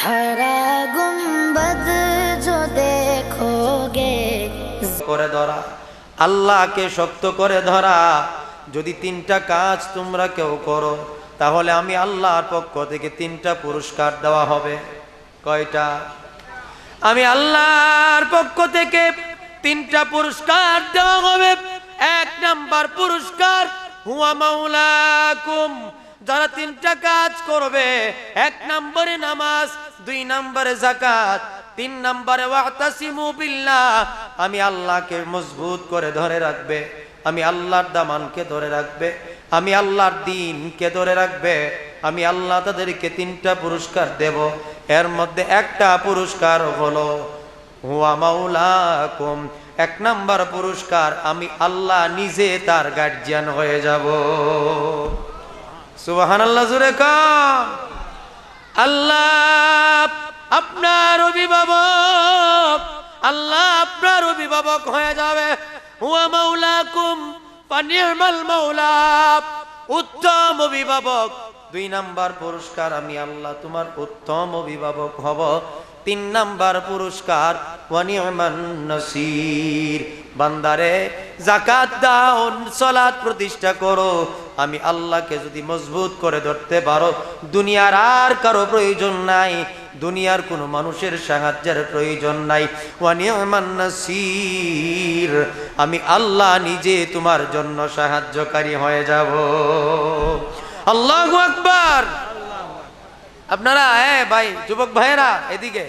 हरा गुंबद जो देखोगे করে ধরা, আল্লাহকে শক্ত করে ধরা। যদি তিনটা কাজ তোমরা কেউ করো তাহলে আমি আল্লাহর পক্ষ থেকে তিনটা পুরস্কার দেওয়া হবে। কয়টা? আমি আল্লাহর পক্ষ থেকে তিনটা পুরস্কার দেওয়া হবে। এক নাম্বার পুরস্কার হুয়া মাওলাকুম, যারা তিনটা কাজ করবে, এক নম্বরে নামাজ, দুই নম্বরে যাকাত, তিন নম্বরে ওয়াতাসিমু বিল্লাহ, আমি আল্লাহকে মজবুত করে ধরে রাখবে, আমি আল্লাহর দামানকে ধরে রাখবে, আমি আল্লাহর দ্বীনকে ধরে রাখবে, আমি আল্লাহ তাদেরকে তিনটা পুরস্কার দেব। এর মধ্যে একটা পুরস্কার হলো হুয়া মাওলাকুম, এক নাম্বার পুরস্কার আমি আল্লাহ নিজে তার গার্জিয়ান হয়ে যাব। সুবহানাল্লাহ, জোরে কান। আল্লাহ আপনার অভিভাবক, আল্লাহ আপনার অভিভাবক হয়ে যাবে। হুয়া মাওলাকুম ফানি'মাল মাওলা, উত্তম অভিভাবক। দুই নাম্বার পুরস্কার আমি আল্লাহ তোমার উত্তম অভিভাবক হব। তিন নাম্বার পুরস্কার ওয়া নি'মান নাসির, বান্দারে যাকাত দাও, সালাত প্রতিষ্ঠা করো, আমি আল্লাহকে যদি মজবুত করে ধরতে পারো, দুনিয়ার আর কারো প্রয়োজন নাই, দুনিয়ার কোনো মানুষের সাহায্যের প্রয়োজন নাই। ওয়া নি'মান নাসির, আমি আল্লাহ নিজে তোমার জন্য সাহায্যকারী হয়ে যাব। আল্লাহু আকবার। আপনারা ভাই, যুবক ভাইয়েরা এদিকে,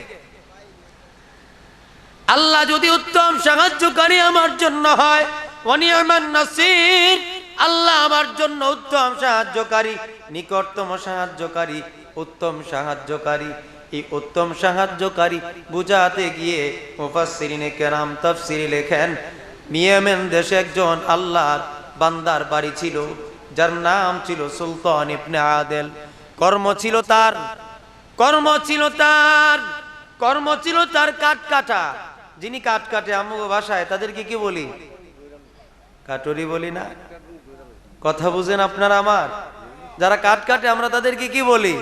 আল্লাহ যদি উত্তম সাহায্যকারী আমার জন্য হয়, ওয়া নি'মান নাসির, আল্লাহ আমার জন্য উত্তম সাহায্যকারী, নিকটতম সাহায্যকারী, উত্তম সাহায্যকারী। এই উত্তম সাহায্যকারী বুঝাতে গিয়ে মুফাসসিরিনে কেরাম তাফসীরে লেখেন, ইয়েমেন দেশে একজন আল্লাহর বান্দার বাড়ি ছিল, যার নাম ছিল সুলতান ইবনে আদেল। কর্ম ছিল তার কাঠ কাটা। যিনি কাঠ কাটে আমগো ভাষায় তাদেরকে কি বলি? কাটুরি বলি না? কথা বুঝেন আপনারা আমার? যারা কাঠ কাটে আমরা তাদেরকে কি বলি?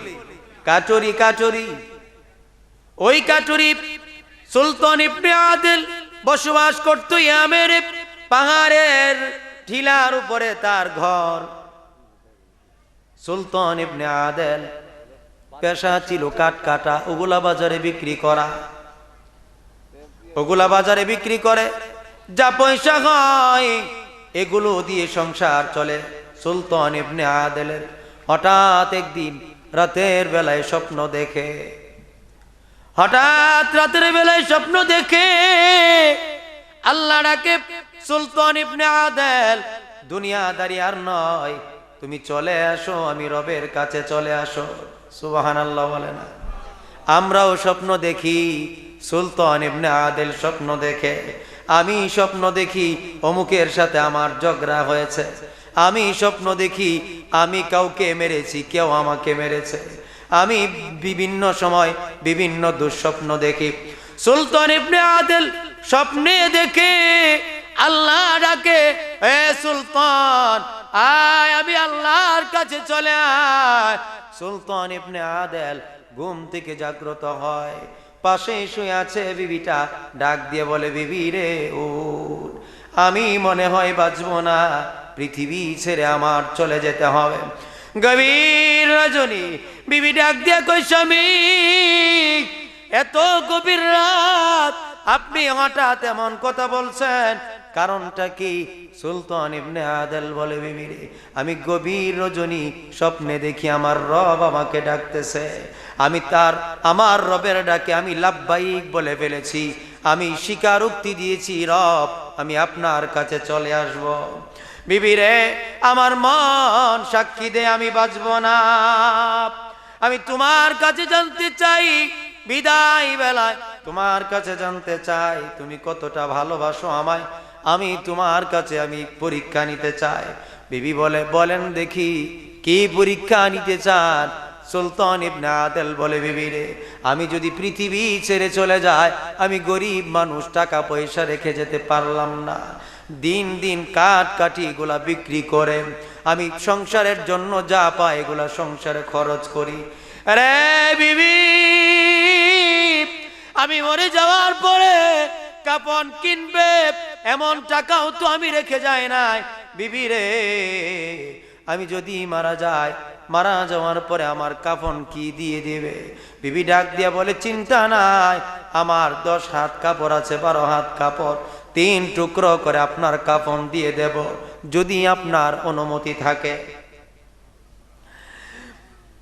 কাটুরি। ওই কাটুরি সুলতান ইবনে আদেল বসবাস করত ইয়ামের পাহাড়ের টিলার উপরে তার ঘর। সুলতান ইবনে আদেল পেশা ছিল কাঠ কাটা, ওগুলা বাজারে বিক্রি করা। ওগুলা বাজারে বিক্রি করে যা পয়সা হয় এগুলো দিয়ে সংসার চলে সুলতান ইবনে আদেলের। হঠাৎ একদিন রাতের বেলায় স্বপ্ন দেখে, আল্লাহ ডাকে, সুলতান ইবনে আদেল দুনিয়াদারি আর নয়, তুমি চলে আসো, আমি রবের কাছে চলে আসো। সুবহানাল্লাহ বলে না? আমরাও স্বপ্ন দেখি, সুলতান ইবনে আদেল স্বপ্ন দেখে, আমি স্বপ্ন দেখি অমুকের সাথে আমার ঝগড়া হয়েছে, আমি স্বপ্ন দেখি আমি কাউকে মেরেছি, কেউ আমাকে মেরেছে, আমি বিভিন্ন সময় বিভিন্ন দুঃস্বপ্ন দেখি। সুলতান ইবনে আদেল স্বপ্নে দেখে আল্লাহ ডাকে, এ সুলতান আয়, আমি আল্লাহর কাছে চলে আয়। সুলতান ইবনে আদেল ঘুম থেকে জাগ্রত হয়, পাশে শুয়ে আছে বিবিটা, ডাক দিয়ে বলে, বিবি রে উঠ, আমি মনে হয় বাঁচবো না, পৃথিবী ছেড়ে আমার চলে যেতে হবে। গভীর রজনী বিবি ডাক দিয়ে কই, স্বামী এত গভীর রাত আপনি হঠাৎ এমন কথা বলছেন, কারণটা কি? সুলতান ইবনে আদেল বলে, বিবি রে, আমি গভীর রজনী স্বপ্নে দেখি আমার রব আমাকে ডাকতেছে, আমি আমার রবের ডাকে আমি লাব্বাইক বলে ফেলেছি, আমি স্বীকারোক্তি দিয়েছি, রব আমি আপনার কাছে চলে আসব। বিবি রে, আমার মন সাক্ষী দে আমি বাঁচবো না, আমি তোমার কাছে জানতে চাই, বিদায় বেলায় তোমার কাছে জানতে চাই তুমি কতটা ভালোবাসো আমায়, আমি তোমার কাছে আমি পরীক্ষা নিতে চাই। বিবি বলে, বলেন দেখি কি পরীক্ষা নিতে চান? সুলতান ইবনে আদেল বলে, বিবি রে, আমি যদি পৃথিবী ছেড়ে চলে যায়, আমি গরিব মানুষ, টাকা পয়সা রেখে যেতে পারলাম না, দিন দিন কাঠ কাটি এগুলা বিক্রি করে আমি সংসারের জন্য যা পাই এগুলা সংসারে খরচ করি। আরে বিবি মরে যাওয়ার পরে কাফন কিনবে এমন টাকাও তো আমি রেখে যাই নাই। বিবি রে, আমি যদি মারা যাই, মারা যাওয়ার পরে আমার কাফন কি দিয়ে দিবে? বিবি ডাক দিয়া বলে, চিন্তা নাই, আমার 10 হাত কাপড় আছে, 12 হাত কাপড়, 3 টুকরো করে আপনার কাফন দিয়ে দেব, যদি আপনার অনুমতি থাকে।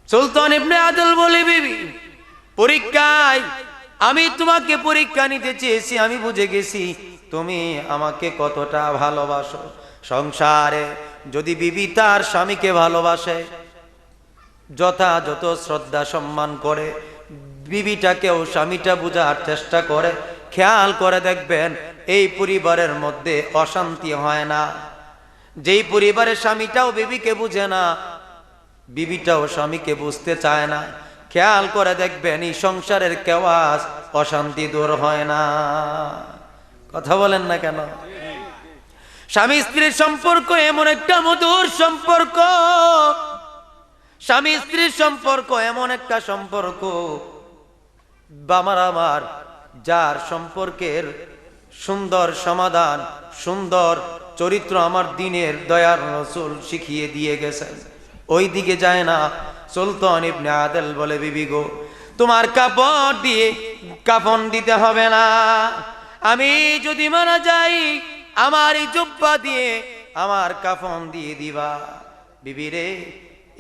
সুলতান ইবনে আদল বলে, বিবি পরীক্ষায় আমি তোমাকে পরীক্ষা নিতে চেয়েছি, আমি বুঝে গেছি তুমি আমাকে কতটা ভালোবাসো। সংসারে যদি বিবি তার স্বামীকে ভালোবাসে, যথাযথ শ্রদ্ধা সম্মান করে, বিবিটাকেও স্বামীটা বোঝার চেষ্টা করে, খেয়াল করে দেখবেন এই পরিবারের মধ্যে অশান্তি হয় না। যেই পরিবারের স্বামীটাও বিবিকে বুঝে না, বিবিটাও স্বামীকে বুঝতে চায় না, খেয়াল করে দেখবেন এই সংসারের কেওয়াজ অশান্তি দূর হয় না। কথা বলেন না কেন? স্বামী স্ত্রীর সম্পর্ক এমন একটা মধুর সম্পর্ক, স্বামী স্ত্রীর সম্পর্ক এমন একটা সম্পর্ক, আমার যার সম্পর্কের সুন্দর সমাধান, সুন্দর চরিত্র আমার দিনের দয়ার রাসূল শিখিয়ে দিয়ে গেছেন, ওই দিকে যায় না। সুলতান ইবনে আদল বলে, বিবি গো, তোমার কাপড় দিয়ে কাফন দিতে হবে না, আমি যদি মারা যাই আমার এই জুব্বা দিয়ে আমার কাফন দিয়ে দিবা। বিবি রে,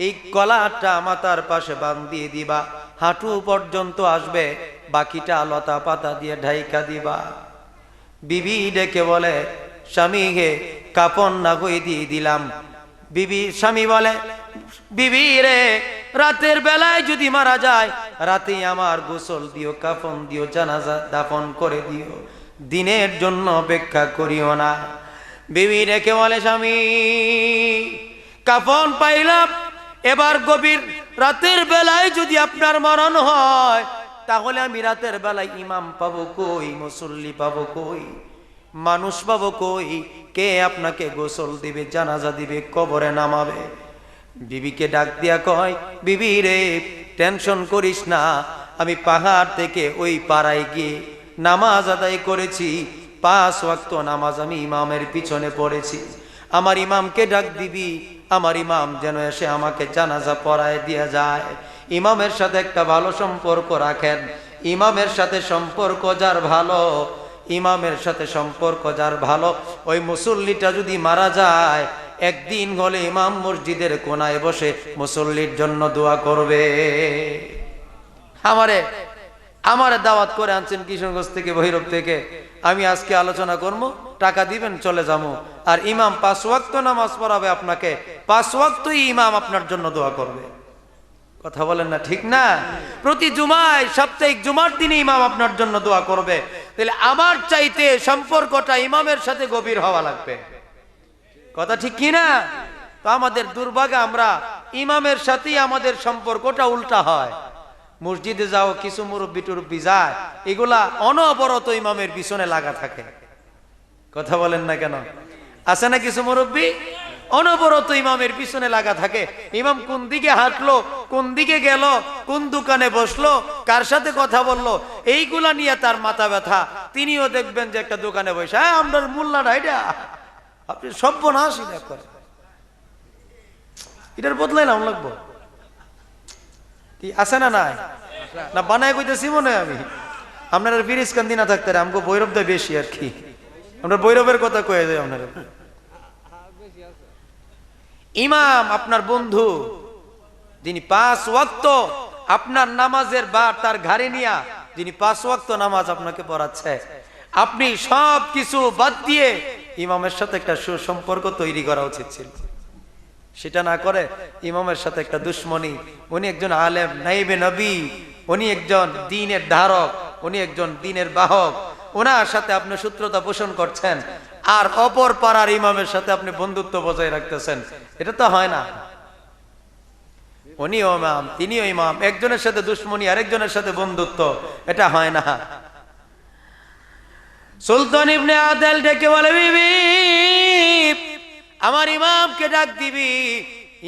এই কলাটা মাথার পাশে বাঁধিয়ে দিবা, হাঁটু পর্যন্ত আসবে, বাকিটা লতা পাতা দিয়ে ঢাইকা দিবা। বিবি ডেকে বলে, স্বামী হে, কাফন না হয়ে দিয়ে দিলাম। বিবি, স্বামী বলে, বিবি রে, রাতের বেলায় যদি মারা যায়, রাতে আমার গোসল দিও, কাফন দিও, জানাজা দাফন করে দিও, দিনের জন্য অপেক্ষা করিও না। বিবি ডেকে বলে, স্বামী কাফন পাইলাম, এবার গভীর রাতের বেলায় যদি আপনার মরণ হয়, তাহলে আমি রাতের বেলায় ইমাম পাবো কই, মুসল্লি পাবো কই, মানুষ পাবো কই, কে আপনাকে গোসল দিবে, জানাজা দিবে, কবরে নামাবে? বিবিকে ডাক দিয়া কয়, বিবি রে, টেনশন করিস না, আমি পাহাড় থেকে ওই পাড়ায় গিয়ে নামাজ আদায় করেছি, 5 ওয়াক্ত নামাজ আমি ইমামের পিছনে পড়েছি। আমার ইমামকে ডাক দিবি, আমার ইমাম যেন এসে আমাকে জানাজা পড়ায় দিয়া যায়। ইমামের সাথে একটা ভালো সম্পর্ক রাখেন। ইমামের সাথে সম্পর্ক যার ভালো, ইমামের সাথে সম্পর্ক যার ভালো, ওই মুসল্লিটা যদি মারা যায়, একদিন হলে ইমাম মসজিদের কোনায় বসে মুসল্লির জন্য দোয়া করবে। আমারে দাওয়াত করে আনছেন কিশোরগঞ্জ থেকে, ভৈরব থেকে, আমি আজকে আলোচনা করব, টাকা দিবেন চলে যাবো, আর ইমাম 5 ওয়াক্ত নামাজ পড়াবে আপনাকে, 5 ওয়াক্তই ইমাম আপনার জন্য দোয়া করবে। কথা বলেন না, ঠিক না? প্রতি জুমায়, সাপ্তাহিক জুমার দিনে ইমাম আপনার জন্য দোয়া করবে। তাহলে আমার চাইতে সম্পর্কটা ইমামের সাথে গভীর হওয়া লাগবে। কথা ঠিক কি না? তো আমাদের দুর্ভাগ্য, আমরা ইমামের সাথেই আমাদের সম্পর্কটা উল্টা হয়। মসজিদে যাও, কিছু মুরব্বি টুরব্বি যায়, এগুলা অনবরত ইমামের পিছনে লাগা থাকে। কথা বলেন না কেন? আছে না কিছু মুরব্বি অনবরত ইমামের পিছনে লাগা থাকে। ইমাম কোন দিকে হাঁটলো, কোন দিকে গেল, কোন দোকানে বসলো, কার সাথে কথা বললো, এইগুলা নিয়ে তার মাথা ব্যথা। তিনিও দেখবেন যে একটা দোকানে বসে, হ্যাঁ আমরা মোল্লাটা, এটা আপনি সর্বনাশ করে, এটার বদলাই নাম লাগবো কি? আছে না নাই? না বানায় কইতেছি মনে হয় আমি। আপনারা বিরিজ কান্দি না থাকতে আমাকে ভৈরব দেয় বেশি আর কি, আমরা ভৈরবের কথা কয়ে যাই। আপনারা ইমাম আপনার বন্ধু, যিনি 5 ওয়াক্ত আপনার নামাজের বার তার ঘাড়ে নিয়া, যিনি 5 ওয়াক্ত নামাজ আপনাকে পড়াচ্ছে, আপনি সব কিছু বাদ দিয়ে ইমামের সাথে একটা সুসম্পর্ক তৈরি করা উচিত ছিল। সেটা না করে ইমামের সাথে একটা দুশ্মনী। উনি একজন আলেম, নাইবে নবী, উনি একজন দ্বীনের ধারক, উনি একজন দ্বীনের বাহক, ওনার সাথে আপনি শত্রুতা পোষণ করছেন, আর অপর পাড়ার ইমামের সাথে আপনি বন্ধুত্ব বজায় রাখতেছেন। এটা তো হয় না। উনিও ইমাম, তিনিও ইমাম, একজনের সাথে দুশ্মনী, আরেকজনের সাথে বন্ধুত্ব, এটা হয় না। সুলতান ইবনে আদল ডেকে বলে, বিবি আমার ইমামকে ডাক দিবি,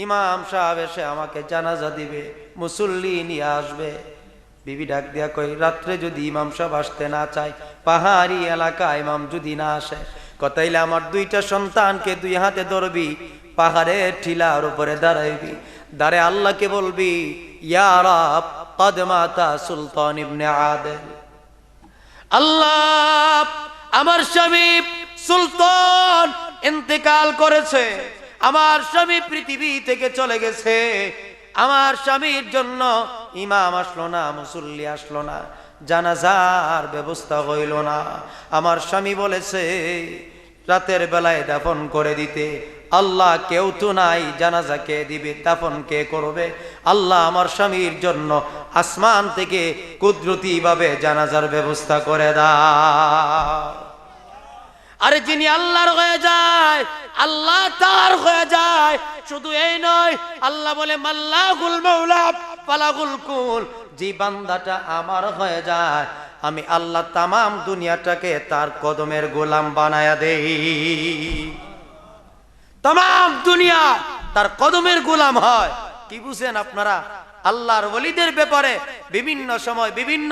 ইমাম সাহেব এসে আমাকে জানাজা দিবে, মুসল্লি নিয়ে আসবে। বিবি ডাক দিয়া কই, রাত্রে যদি ইমাম সাহেব আসতে না চায়, পাহাড়ি এলাকা ইমাম যদি না আসে, তাইলে আমার দুইটা সন্তানকে দুই হাতে ধরবি, পাহাড়ের টিলার উপরে দাঁড়াইবি, দাঁড়ে আল্লাহকে বলবি, ইয়া রাব কদ মাতা সুলতান ইবনে আদেল। আল্লাহ, আমার স্বামী সুলতান ইন্তেকাল করেছে, আমার স্বামী পৃথিবী থেকে চলে গেছে, আমার স্বামীর জন্য ইমাম আসলো না, মুসল্লি আসলো না, জানাজার ব্যবস্থা হইল না। আমার স্বামী বলেছে রাতের বেলায় দাফন করে দিতে। আল্লাহ, কেউ তো নাই, জানাজা কে দিবে, দাফন কে করবে? আল্লাহ, আমার স্বামীর জন্য আসমান থেকে কুদরতি ভাবে জানাজার ব্যবস্থা করে দাও। আরে যিনি আল্লাহর হয়ে যায়, আল্লাহ তার হয়ে যায়। শুধু এই নয়, আল্লাহ বলে মাল্লাহুল মাওলা ফালাহুল কুল, যে বান্দাটা আমার হয়ে যায়, আমি আল্লাহ তামাম দুনিয়াটাকে তার কদমের গোলাম বানায়া দেই। তামাম দুনিয়া তার কদমের গোলাম হয়। কি বুঝেন আপনারা? আল্লাহর ওলিদের ব্যাপারে বিভিন্ন সময় বিভিন্ন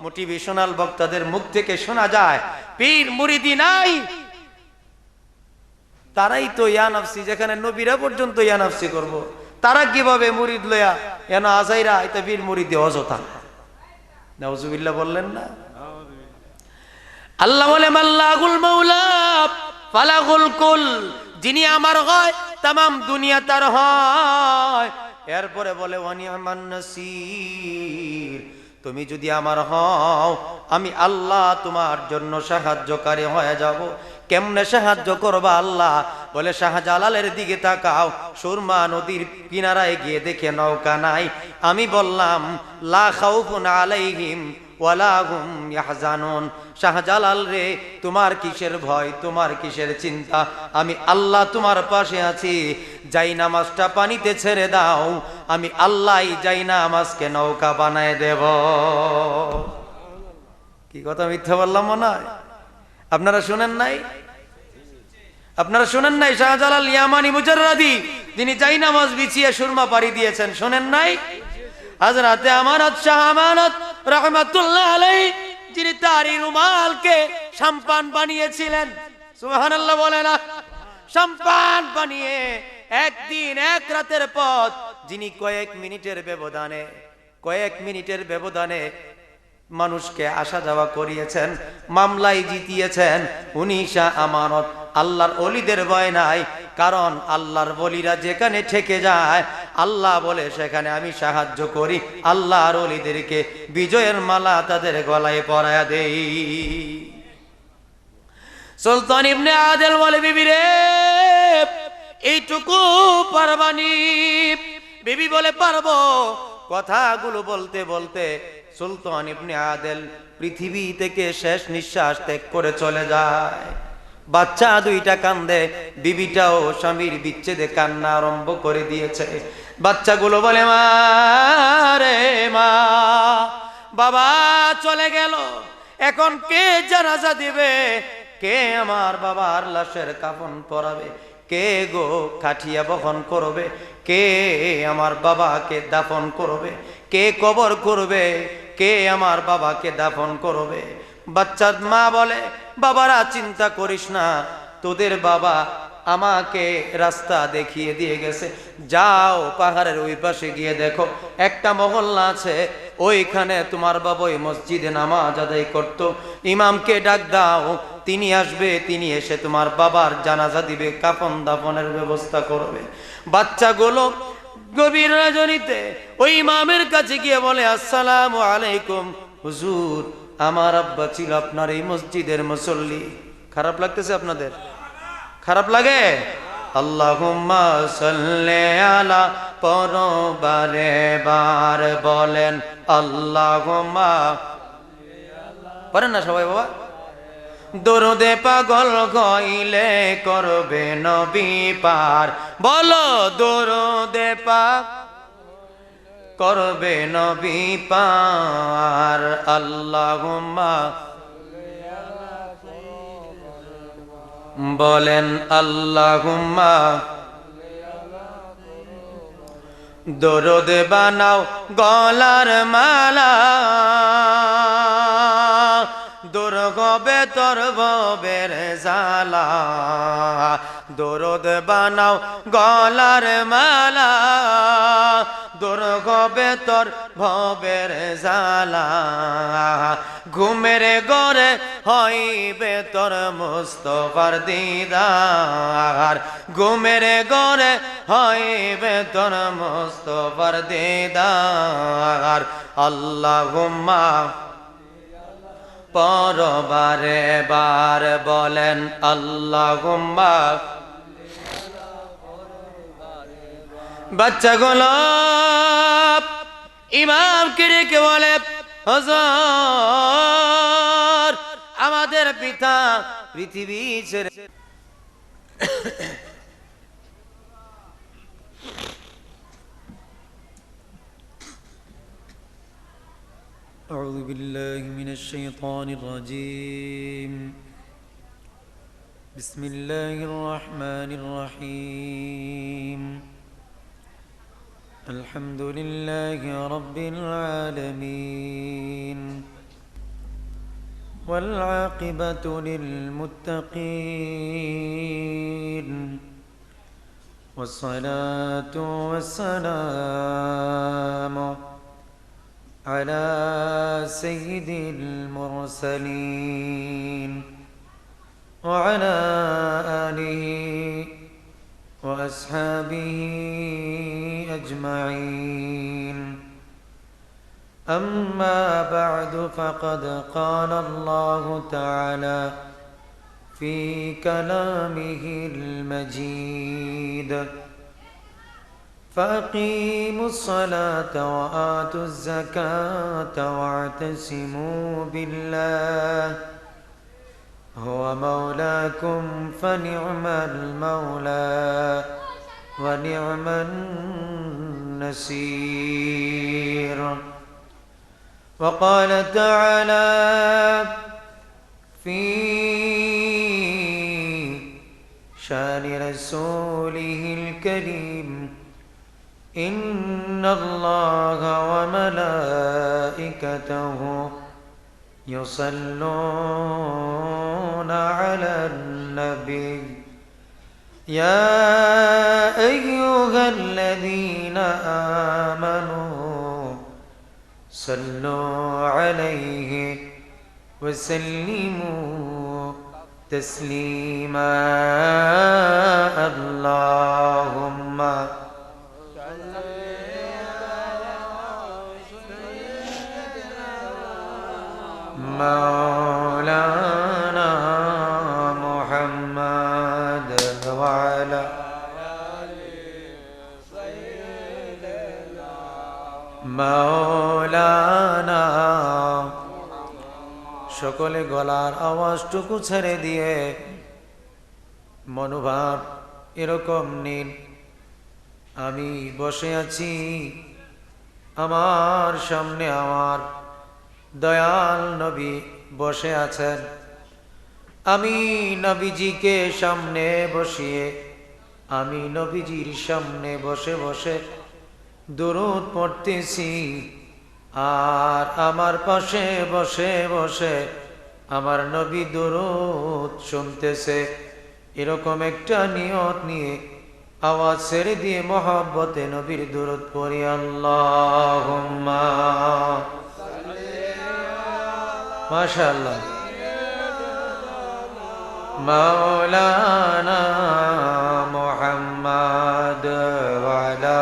মোটিভেশনাল বক্তাদের মুখ থেকে শোনা যায়, পীর মুরিদি নাই, তারাই তো ইয়া নফসি, যেখানে নবীরা পর্যন্ত ইয়া নফসি করব, তারা কিভাবে মুরিদ লয়া এন আজাইরা এটা পীর মুরিদি অযথা। নাউজুবিল্লাহ বললেন না? আল্লাহ বলে মাল্লাহুল মাওলা ফালাহুল কুল, যিনি আমার হয় তামাম দুনিয়া তার হয়। এরপরে বলে ওয়ানিমান নাসির, তুমি যদি আমার হও, আমি আল্লাহ তোমার জন্য সাহায্যকারী হয়ে যাব। কেমনে সাহায্য করবা আল্লাহ? বলে শাহজালালের দিকে তাকাও, সুরমা নদীর কিনারায় গিয়ে দেখে নৌকা নাই। আমি বললাম লা খাউফুন আলাইহিম ওয়ালা হুম ইয়াহজানুন, শাহজালাল রে, তোমার কিসের ভয়, তোমার কিসের চিন্তা? আমি আল্লাহ তোমার পাশে আছি। যাই নামাজটা পানিতে ছেড়ে দাও, আমি আল্লাহই যাই নামাজকে নৌকা বানায় দেব। কি কথা মিথ্যা বললাম মনে হয়? আপনারা শুনেন নাই? আপনারা শুনেন নাই? শাহজালাল ইয়ামানি মুজাররাদি, যিনি যাই নামাজ বিছিয়ে সুরমা পাড়ি দিয়েছেন, শুনেন নাই? হযরতে আমানত শাহ আমানত রাহমাতুল্লাহ আলাইহি, যিনি তারি রুমালকে শামপান বানিয়েছিলেন, সুবহানাল্লাহ বলে না? শামপান বানিয়ে একদিন এক রাতের পথ, যিনি কয়েক মিনিটের ব্যবধানে মানুষকে আসা যাওয়া করিয়েছেন, মামলায় জিতিয়েছেন, উনি শাহ আমানত। আল্লাহর ওলিদের ভয় নাই, কারণ আল্লাহর ওলিরা যেখানে ঠেকে যায়, আল্লাহ বলে সেখানে আমি সাহায্য করি। আল্লাহর ওলিদেরকে বিজয়ের মালা তাদের গলায় পরায়া দেই। সুলতান ইবনে আদেল বলে, বিবি রে, এইটুকু পারবানি? বিবি বলে, পারবো। কথাগুলো বলতে বলতে সুলতান ইবনে আদেল পৃথিবী থেকে শেষ নিঃশ্বাস ত্যাগ করে চলে যায়। বাচ্চা দুইটা কান্দে, বিবিটাও স্বামীর বিচ্ছেদে কান্না আরম্ভ করে দিয়েছে। বাচ্চাগুলো বলে, মা রে মা, বাবা চলে গেল, এখন কে জানাজা দিবে? কে আমার বাবার লাশের কাফন পরাবে? কে গো খাটিয়া বহন করবে? কে আমার বাবাকে দাফন করবে? কে কবর করবে? কে আমার বাবাকে দাফন করবে? বাচ্চার মা বলে, বাবারা চিন্তা করিস না, তোদের বাবা আমাকে রাস্তা দেখিয়ে দিয়ে গেছে, যাও পাহাড়ের ওই পাশে গিয়ে দেখো, একটা মহল্লা আছে, ওইখানে তোমার বাবা ওই মসজিদে নামাজ আদায় করত, ইমামকে ডাক দাও, তিনি আসবে, তিনি এসে তোমার বাবার জানাজা দিবে, কাফন দাফনের ব্যবস্থা করবে। বাচ্চাগুলো গভীর রজনীতে ওই ইমামের কাছে গিয়ে বলে, আসসালামু আলাইকুম হুজুর, আমার আব্বা ছিল আপনার এই মসজিদের মুসল্লি। খারাপ লাগতেছে আপনাদের? খারাপ লাগে? আল্লাহুম্মা সাল্লি আলা, পরবারে বার বলেন আল্লাহুম্মা, পড়েন না সবাই বাবা? দরুদে পাগল গইলে করবে নবী পার, বলো দরুদে পাক করবে নবী পার। আল্লাহুম্মা বলেন আল্লাহুম্মা দরদ বানাও গলার মালা, দূর হবে তোর ভবের জ্বালা। দরদ বানাও গলার মালা, দূর হবে তোর ভবের জ্বালা। ঘুমের ঘরে হইবে তোর মুস্তাফার দিদার, ঘুমের ঘরে হইবে তোর মুস্তাফার দিদার। আল্লাহুম্মা পরবারে বার বলেন আল্লাহুম্মা। বাচ্চাগুলো ইমামকে রেখে বলে, হুজুর আমাদের পিতা পৃথিবী ছেড়ে أعوذ بالله من الشيطان الرجيم. بسم الله الرحمن الرحيم. الحمد لله رب العالمين، والعاقبة للمتقين، والصلاة والسلام على سيد المرسلين وعلى آله وأصحابه أجمعين. أما بعد، فقد قال الله تعالى في كلامه المجيد: فأقيموا الصلاة وآتوا الزكاة واعتصموا بالله هو مولاكم فنعم المولى ونعم النصير. وقال تعالى في شان رسوله الكريم: إن الله وملائكته يصلون على النبي يا أيها الذين آمنوا صلوا عليه وسلموا تسليما. اللهم مولانا محمد وعلى مولانا। সকলে গলার আওয়াজটুকু ছেড়ে দিয়ে মনোভাব এরকম নিন, আমি বসে আছি, আমার সামনে আমার দয়াল নবী বসে আছেন। আমি নবীজিকে সামনে বসিয়ে, আমি নবীজির সামনে বসে বসে দুরূদ পড়তেছি, আর আমার পাশে বসে বসে আমার নবী দুরূদ শুনতেছে। এরকম একটা নিয়ত নিয়ে আওয়াজ ছেড়ে দিয়ে মহব্বতে নবীর দুরূদ পড়ি। আল্লাহুম্মা মাশাআল্লাহ। মাওলানা মুহাম্মদ ওয়া আলা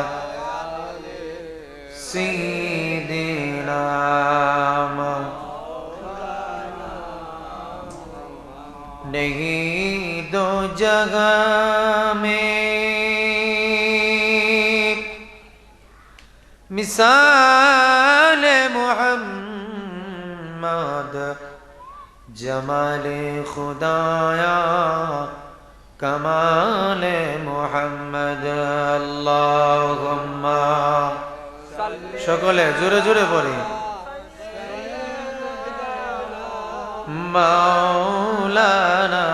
সাইয়্যিদিনা नहीं दो जगह में मिसाल मुहम्मद जमाले खुदाया कमाले मुहम्मद। अल्लाहुम्मा সকলে জোরে জোরে পড়ি। মাওলানা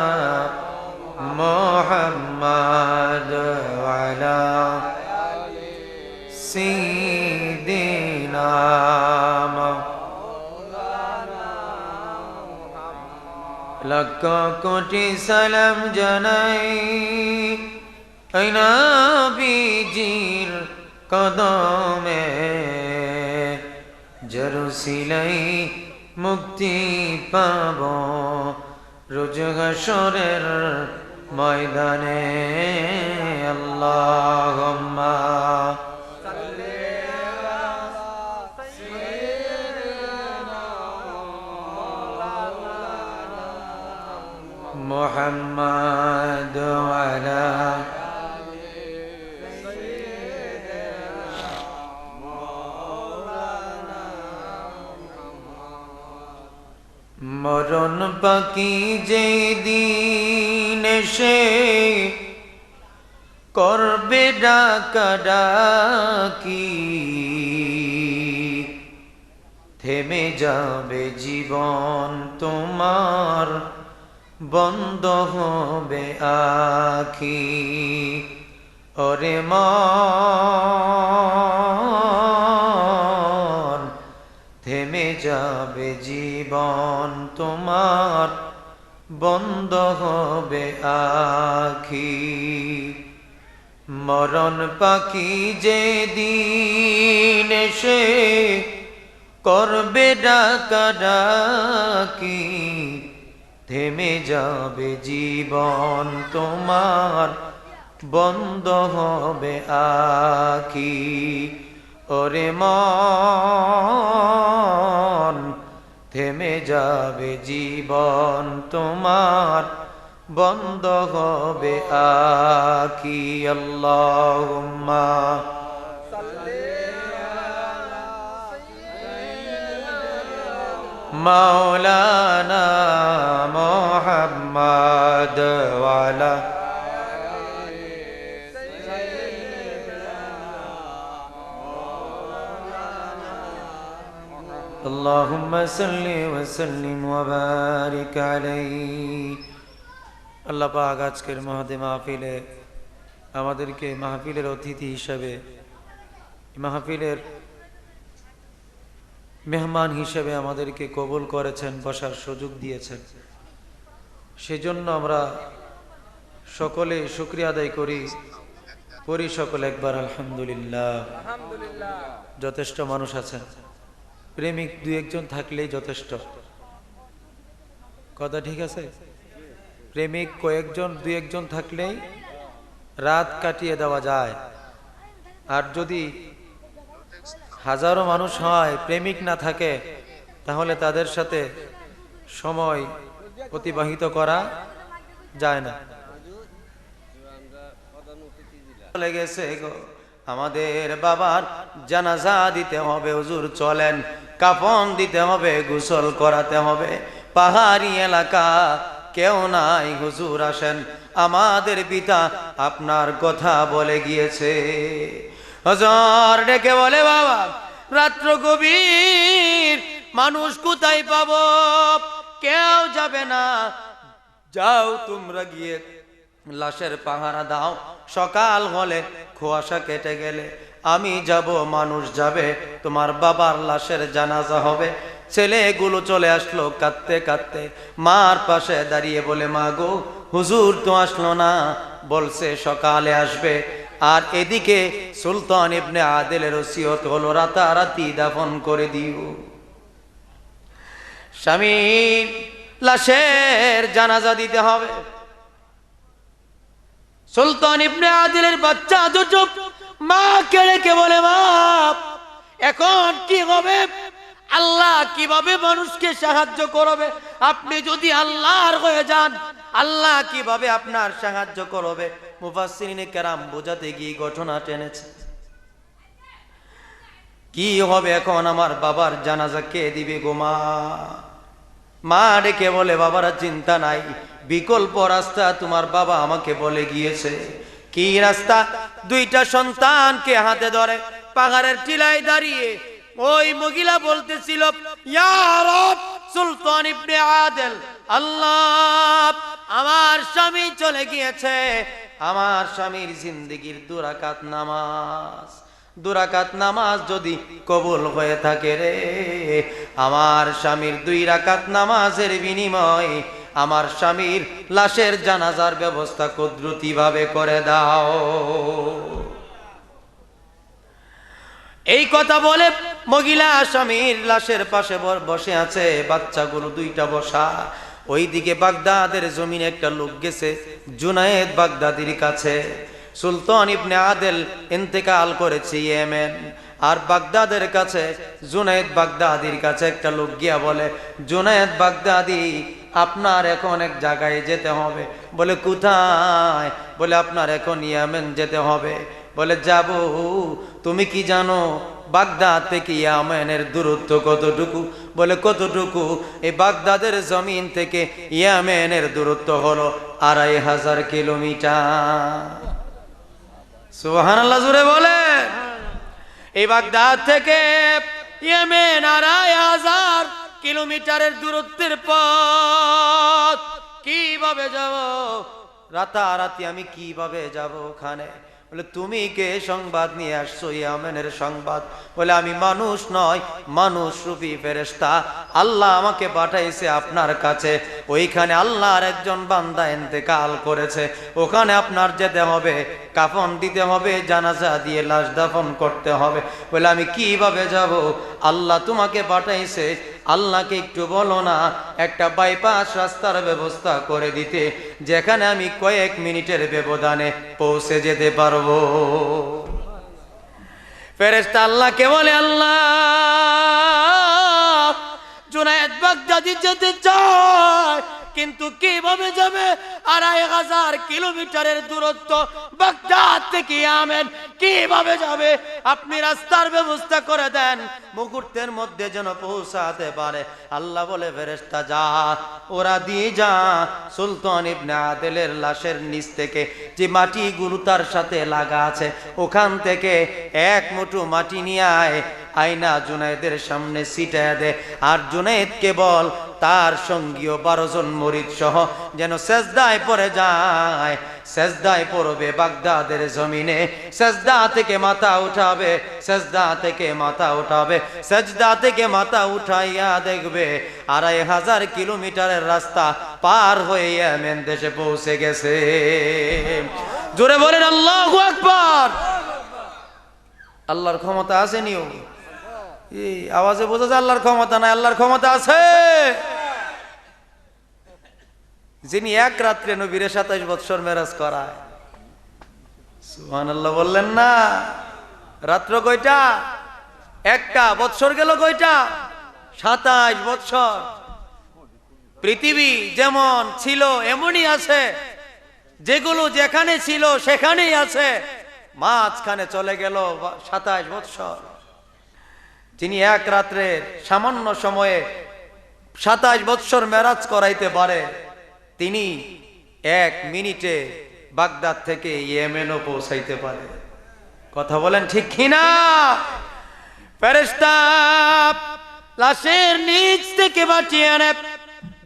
মুহাম্মদ ওয়া আলা লক্ষ কোটি সালাম জানাই ওই নবীজির কদমে যার উসিলায় মুক্তি পাব রোজ হাশরের ময়দানে। আল্লাহুম্মা মুহাম্মাদ ওয়া আলা মরণ পাখি যেই দিন এসে করবে ডাকাডাকি থেমে যাবে জীবন তোমার বন্ধ হবে আখি ওরে মন থেমে যাবে জীবন তোমার বন্ধ হবে আখি মরণ পাখি যেদিন এসে করবে ডাকাডাকি থেমে যাবে জীবন তোমার বন্ধ হবে আখি ওরে মন থেমে যাবে জীবন তোমার বন্ধ হবে আখি। আল্লাহুম্মা মাওলানা মুহাম্মদ ওয়া আলা আল্লাহুম্মা সাল্লি ওয়া সাল্লিম ওয়া বারিক আলাইহি। আল্লাহ পাক আজকের মাহফিলে আমাদেরকে মাহফিলের অতিথি হিসেবে মাহফিলের মেহমান হিসেবে আমাদেরকে কবুল করেছেন, বসার সুযোগ দিয়েছেন। সেজন্য আমরা সকলে শুকরিয়া আদায় করি সকলে একবার আলহামদুলিল্লাহ। যথেষ্ট মানুষ আছেন, প্রেমিক দুই একজন থাকলেই যথেষ্ট। কথা ঠিক আছে? প্রেমিক কয়েকজন দুই একজন থাকলেই রাত কাটিয়ে দেওয়া যায়। আর যদি হাজারো মানুষ হয়, প্রেমিক না থাকে, তাহলে তাদের সাথে সময় অতিবাহিত করা যায় না। লেগেছে গো, আমাদের বাবার জানাজা দিতে হবে, হুজুর চলেন, কাফন দিতে হবে, গোসল করাতে হবে। পাহাড়ি এলাকা, কেউ নাই, হুজুর আসেন, আমাদের পিতা আপনার কথা বলে গিয়েছে। হুজুর ডেকে বলে, বাবা রাত্র গভীর, মানুষ কোথায় পাবো? কেউ যাবে না, যাও তোমরা গিয়ে লাশের পাহারা দাও। সকাল হলে কুয়াশা কেটে গেলে আমি যাব, মানুষ যাবে, তোমার বাবার লাশের জানাজা হবে। ছেলেগুলো চলে আসলো কাঁদতে কাঁদতে, মার পাশে দাঁড়িয়ে বলে, মা গো, হুজুর তো আসলো না, বলছে সকালে আসবে। আর এদিকে সুলতান ইবনে আদেলের ওসিয়ত হলো রাতারাতি দাফন করে দিও। স্বামীর লাশের জানাজা দিতে হবে। সুলতান ইবনে আদিলের বাচ্চা দুটো মা কেড়ে বলে, মা এখন কি হবে? আল্লাহ কিভাবে মানুষকে সাহায্য করবে? আপনি যদি আল্লাহর হয়ে যান, আল্লাহ কিভাবে আপনার সাহায্য করবে? মুফাসসিরিনে কেরাম বোঝাতে গিয়ে ঘটনা টেনেছে। কি হবে এখন? আমার বাবার জানাজা কে দিবে গো মা? মা ডেকে বলে, বাবারা চিন্তা নাই, বিকল্প রাস্তা তোমার বাবা আমাকে বলে গিয়েছে। কি রাস্তা? দুইটা সন্তানকে হাতে ধরে পাহাড়ের টিলায় দাঁড়িয়ে ওই মহিলা বলতেছিল, ইয়া রব সুলতান ইবনে আদেল, আল্লাহ আমার স্বামী চলে গিয়েছে, আমার স্বামীর জিন্দেগির দুরাকাত নামাজ যদি কবুল হয়ে থাকে রে, আমার স্বামীর 2 রাকাত নামাজের বিনিময়ে আমার স্বামীর লাশের জানাজার ব্যবস্থা কুদরতিভাবে করে দাও। এই কথা বলে মহিলা স্বামীর লাশের পাশে বসে আছে, বাচ্চাগুলো দুইটা বসা। ওইদিকে বাগদাদের জমিনে একটা লোক গেছে জুনায়েদ বাগদাদির কাছে। সুলতান ইবনে আদেল ইন্তেকাল করেছে ইয়েমেন, আর বাগদাদের কাছে জুনায়েদ বাগদাদির কাছে একটা লোক গিয়া বলে, জুনায়েদ বাগদাদি আপনার এখন এক জায়গায় যেতে হবে। বলে কোথায়? বলে আপনার এখন ইয়েমেন যেতে হবে। বলে যাব। তুমি কি জানো বাগদাদ থেকে ইয়েমেনের দূরত্ব কতটুকু? বলে কতটুকু? এই বাগদাদের জমিন থেকে ইয়েমেনের দূরত্ব হলো 2500 কিলোমিটার। সুবহানাল্লাহ, জোরে বলে। এই বাগদাদ থেকে ইয়েমেন 2500 কিলোমিটারের দূরত্বের পথ। কিভাবে যাব? রাতারাতি আমি কিভাবে যাব ওখানে? বলে তুমি কে সংবাদ নিয়ে আসছো? ইয়েমেনের সংবাদ। বলে আমি মানুষ নয়, মানুষ রূপী ফেরেশতা। আল্লাহ আমাকে পাঠাইছে আপনার কাছে। ওইখানে আল্লাহর একজন বান্দা ইন্তেকাল করেছে, ওখানে আপনার যেতে হবে, কাফন দিতে হবে, জানাজা দিয়ে লাশ দাফন করতে হবে। বলে আমি কিভাবে যাব? আল্লাহ তোমাকে পাঠাইছে, আল্লাহকে একটু বলো না একটা বাইপাস রাস্তার ব্যবস্থা করে দিতে, যেখানে আমি কয়েক মিনিটের ব্যবধানে পৌঁছে যেতে পারবো। ফেরেশতা আল্লাহকে বলে, আল্লাহ জুনায়েদ বাগদাদি যেতে চায়, কিন্তু কিভাবে যাবে? 2500 কিলোমিটারের দূরত্ব বাগদাদ থেকে ইয়েমেন, কিভাবে যাবে? আপনি রাস্তার ব্যবস্থা করে দেন, মুহূর্তের মধ্যে যেন পৌঁছাতে পারে। আল্লাহ বলে, ফেরেশতা যা, ওরা দিয়ে যা। সুলতান ইবনে আদেলের লাশের নিচ থেকে যে মাটিগুলো তার সাথে লাগা আছে, ওখান থেকে এক মুঠো মাটি নিয়ে আয়, আয়না জুনায়েদের সামনে ছিটায় দে। আর জুনায়েদকে বল তার সঙ্গীয় 12 জন মুরিদ সহ যেন সেজদায় পড়ে যায়। সেজদায় পড়বে বাগদাদের জমিনে, সেজদা থেকে মাথা উঠাবে, সেজদা থেকে মাথা উঠাবে, সেজদা থেকে মাথা উঠাইয়া দেখবে 2500 কিলোমিটারের রাস্তা পার হয়ে ইয়েমেন দেশে পৌঁছে গেছে। জোরে বলেন আল্লাহু আকবার। আল্লাহর ক্ষমতা আছে নিও, এই আওয়াজে বোঝা যায় আল্লাহর ক্ষমতা নাই। আল্লাহর ক্ষমতা আছে। যিনি এক রাত্রে নবীরে 27 বৎসর মেরাজ করায়। সুবহানাল্লাহ বললেন না? রাত্র কয়টা? একটা। বৎসর গেল কয়টা? 27 বৎসর। পৃথিবী যেমন ছিল এমনই আছে, যেগুলো যেখানে ছিল সেখানেই আছে, মাঝখানে চলে গেল 27 বৎসর। যিনি এক রাত্রে সামান্য সময়ে 27 বৎসর মেরাজ করাইতে পারে, তিনি 1 মিনিটে বাগদাদ থেকে ইয়েমেনও পৌঁছাইতে পারে। কথা বলেন ঠিক কিনা? ফেরেশতা লাশের নিচ থেকে বাঁচিয়ে আনে,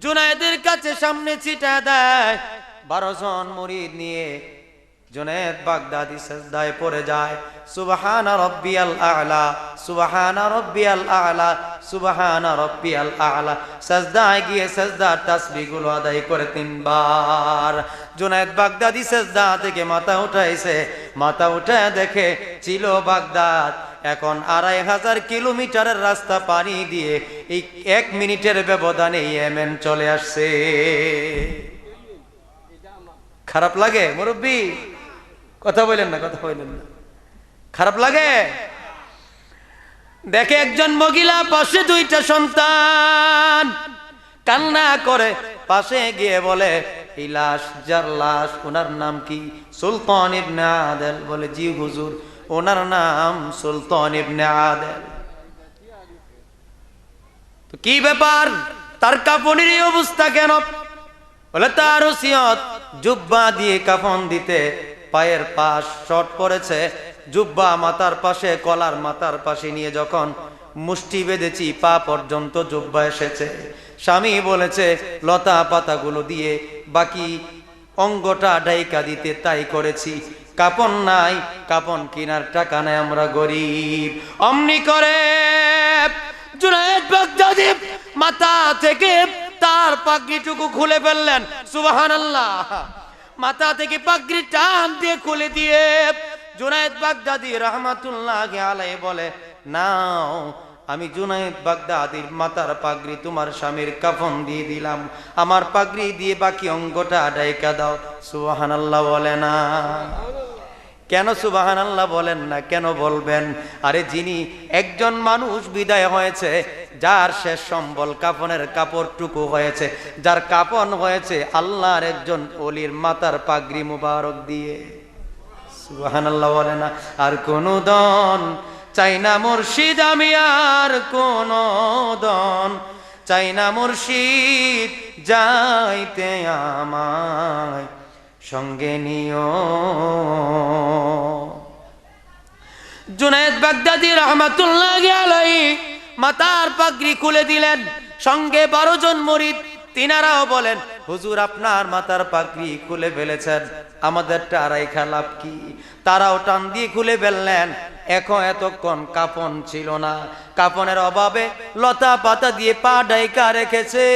জুনায়েদের কাছে সামনে ছিটা দেয়। 12 জন মুরিদ নিয়ে জুনায়েদ বাগদাদি সেজদায় পড়ে যায়। সুবহানা রাব্বিয়াল আ'লা, সুবহানা রাব্বিয়াল আ'লা, সুবহানা রাব্বিয়াল আ'লা। সেজদায় গিয়ে সেজদার তাসবিহগুলো আদায় করে 3 বার। জুনায়েদ বাগদাদি সেজদা থেকে মাথা উঠাইছে, মাথা উঠায় দেখে ছিল বাগদাদ এখন 2500 কিলোমিটারের রাস্তা পানি দিয়ে এই 1 মিনিটের ব্যবধানে ইয়েমেন চলে আসছে। খারাপ লাগে মুরব্বী? কথা বলেন না, কথা বলেন না। খারাপ লাগে? দেখে একজন মহিলা, পাশে 2টা সন্তান, কান্না করে। পাশে গিয়ে বলে, এই লাশ, যার লাশ, ওনার নাম কি? সুলতান ইবনে আদেল। বলে জি হুজুর, ওনার নাম সুলতান ইবনে আদেল। তো কি ব্যাপার, তার কাফনের এই অবস্থা কেন? বলে তার ওসিয়ত জুব্বা দিয়ে কাফন দিতে। পায়ের পাশ শর্ট পড়েছে, জুব্বা মাথার পাশে, কলার মাথার পাশে নিয়ে যখন মুষ্টি বেঁধেছি, পা পর্যন্ত জুব্বা এসেছে। স্বামী বলেছে লতা পাতাগুলো দিয়ে বাকি অঙ্গটা ঢাইকা দিতে, তাই করেছি। কাপন নাই, কাপন কিনার টাকা নাই, আমরা গরিব। অমনি করে জুনায়েদ বাগদাদি মাথা থেকে মাথার পাগড়িটুকু খুলে ফেললেন, সুবহানাল্লাহ। মাথা থেকে পাগড়ি টান দিয়ে খুলে দিয়ে জুনায়েদ বাগদাদি রাহমাতুল্লাহি আলাইহি বলে, নাও আমি জুনায়েদ বাগদাদির মাথার পাগড়ি তোমার স্বামীর কাফন দিয়ে দিলাম, আমার পাগড়ি দিয়ে বাকি অঙ্গটা ঢাইকা দাও। সুবহানাল্লাহ বলে না? কেন সুবহানাল্লাহ বলেন না? কেন বলবেন? আরে যিনি একজন মানুষ বিদায় হয়েছে, যার শেষ সম্বল কাফনের কাপড়টুকু হয়েছে, যার কাফন হয়েছে আল্লাহর একজন ওলির মাথার পাগড়ি মুবারক দিয়ে। সুবহানাল্লাহ বলে না? আর কোন দন চাই না মুর্শিদ, আমি আর কোন দন চাই না মুর্শিদ, যাইতে আমায় সঙ্গে নিও। জুনায়েদ বাগদাদি রাহমাতুল্লাহি আলাইহি মাথার পাগড়ি খুলে দিলেন, সঙ্গে 12 জন মুরিদ, তিনারাও বলেন, হুজুর আপনার মাথার পাগড়ি খুলে ফেলেছেন, আমাদেরটা রাইখা লাভ কি? তারাও টান দিয়ে খুলে ফেললেন। এতক্ষণ কাফন ছিল না, কাফনের অভাবে লতা পাতা দিয়ে পা ঢাইকা রেখেছে,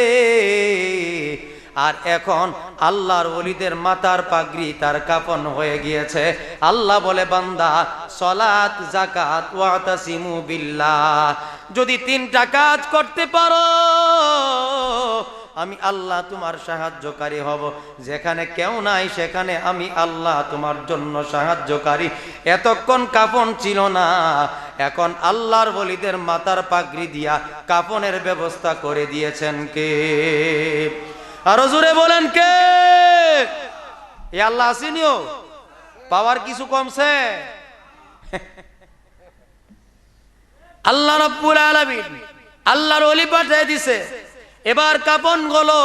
আর এখন আল্লাহর ওলিদের মাথার পাগড়ি তার কাফন হয়ে গিয়েছে। আল্লাহ বলে, বান্দা সালাত, যাকাত, ওয়াতাসিমু বিল্লাহ, যদি 3টা কাজ করতে পারো আমি আল্লাহ তোমার সাহায্যকারী হব। যেখানে কেউ নাই সেখানে আমি আল্লাহ তোমার জন্য সাহায্যকারী। এতক্ষণ কাফন ছিল না, এখন আল্লাহর ওলিদের মাথার পাগড়ি দিয়া কাফনের ব্যবস্থা করে দিয়েছেন কে? আরো জোরে বলেন কে? এ আল্লাহ আসেনিও? পাওয়ার কিছু কমছে? আল্লাহ রাব্বুল আলামিন আল্লাহর ওলি পাঠিয়ে দিছে। এবার কাফন হলো,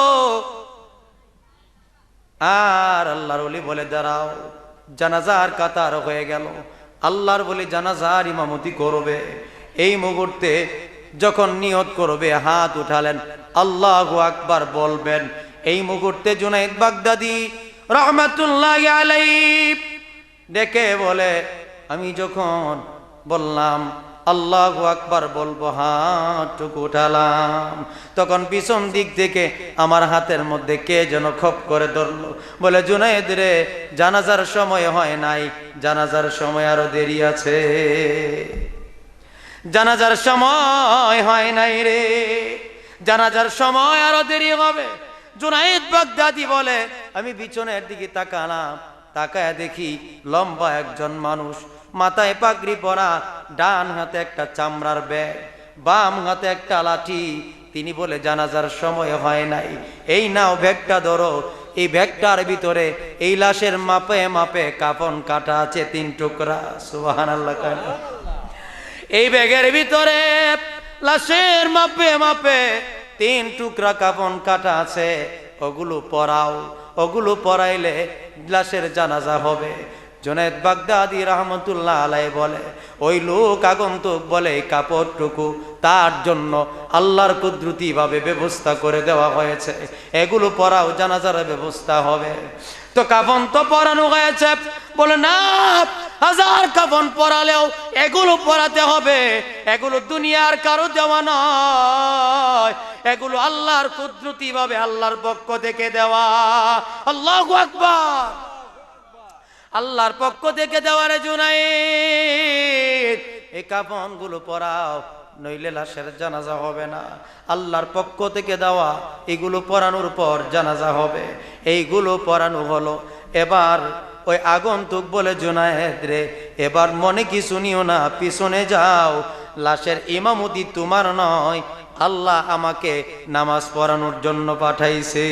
আর আল্লাহর ওলি বলে, দাঁড়াও, জানাজার কাতার হয়ে গেল। আল্লাহর ওলি জানাজার ইমামতি করবে। এই মুহূর্তে যখন নিয়ত করবে, হাত উঠালেন, আল্লাহু আকবার বলবেন। এই মুহূর্তে জুনায়েদ বাগদাদি রাহমাতুল্লাহি আলাইহি ডেকে বলে, আমি যখন বললাম আল্লাহু আকবার বলবো, হাতটুকু উঠালাম, তখন পিছন দিক থেকে আমার হাতের মধ্যে কে যেন খপ করে ধরলো। বলে, জুনায়েদ রে, জানাজার সময় হয় নাই, জানাজার সময় আরো দেরি আছে, জানাজার সময় হয় নাই রে, জানাজার সময় আরো দেরি হবে। জুনায়েদ বাগদাদি বলে, আমি পিছনের দিকে তাকালাম, তাকায় দেখি লম্বা একজন মানুষ, মাথায় পাগড়ি পরা, ডান হাতে একটা চামড়ার ব্যাগ, বাম হাতে একটা লাঠি। তিনি বলে, জানাজার সময় হয় নাই, এই নাও ব্যাগটা ধরো, এই ব্যাগটার ভিতরে এই লাশের মাপে মাপে কাফন কাটা আছে 3 টুকরা। সুবহানাল্লাহ। এই ব্যাগের ভিতরে লাশের মাপে মাপে 3 টুকরা কাফন কাটা আছে, ওগুলো পরাও, ওগুলো পরাইলে লাশের জানাজা হবে। জুনায়েদ বাগদাদি রাহমাতুল্লাহ আলাইহি বলে, ওই লোক আগন্তুক বলে, এই কাপড়টুকু তার জন্য আল্লাহর কুদরতি ভাবে ব্যবস্থা করে দেওয়া হয়েছে, এগুলো পরাও, জানাজার ব্যবস্থা হবে। তো কাফন তো পরানো হয়েছে। বলে, না, 1000 কাফন পরালেও এগুলো পরাতে হবে, এগুলো দুনিয়ার কারো দেওয়া নয়, এগুলো আল্লাহর কুদরতি ভাবে আল্লাহর পক্ষ থেকে দেওয়া। আল্লাহু আকবার। আল্লাহর পক্ষ থেকে দেওয়া রে জুনায়েদ, এই কাফন গুলো পরাও, নইলে লাশের জানাজা হবে না। আল্লাহর পক্ষ থেকে দেওয়া, এগুলো পরানোর পর জানাজা হবে। এইগুলো পরানো হলো। এবার ওই আগন্তুক বলে, জুনায়েদ রে, এবার মনে কিছু নিও না, পিছনে যাও, লাশের ইমামতি তোমার নয়, আল্লাহ আমাকে নামাজ পড়ানোর জন্য পাঠাইছে।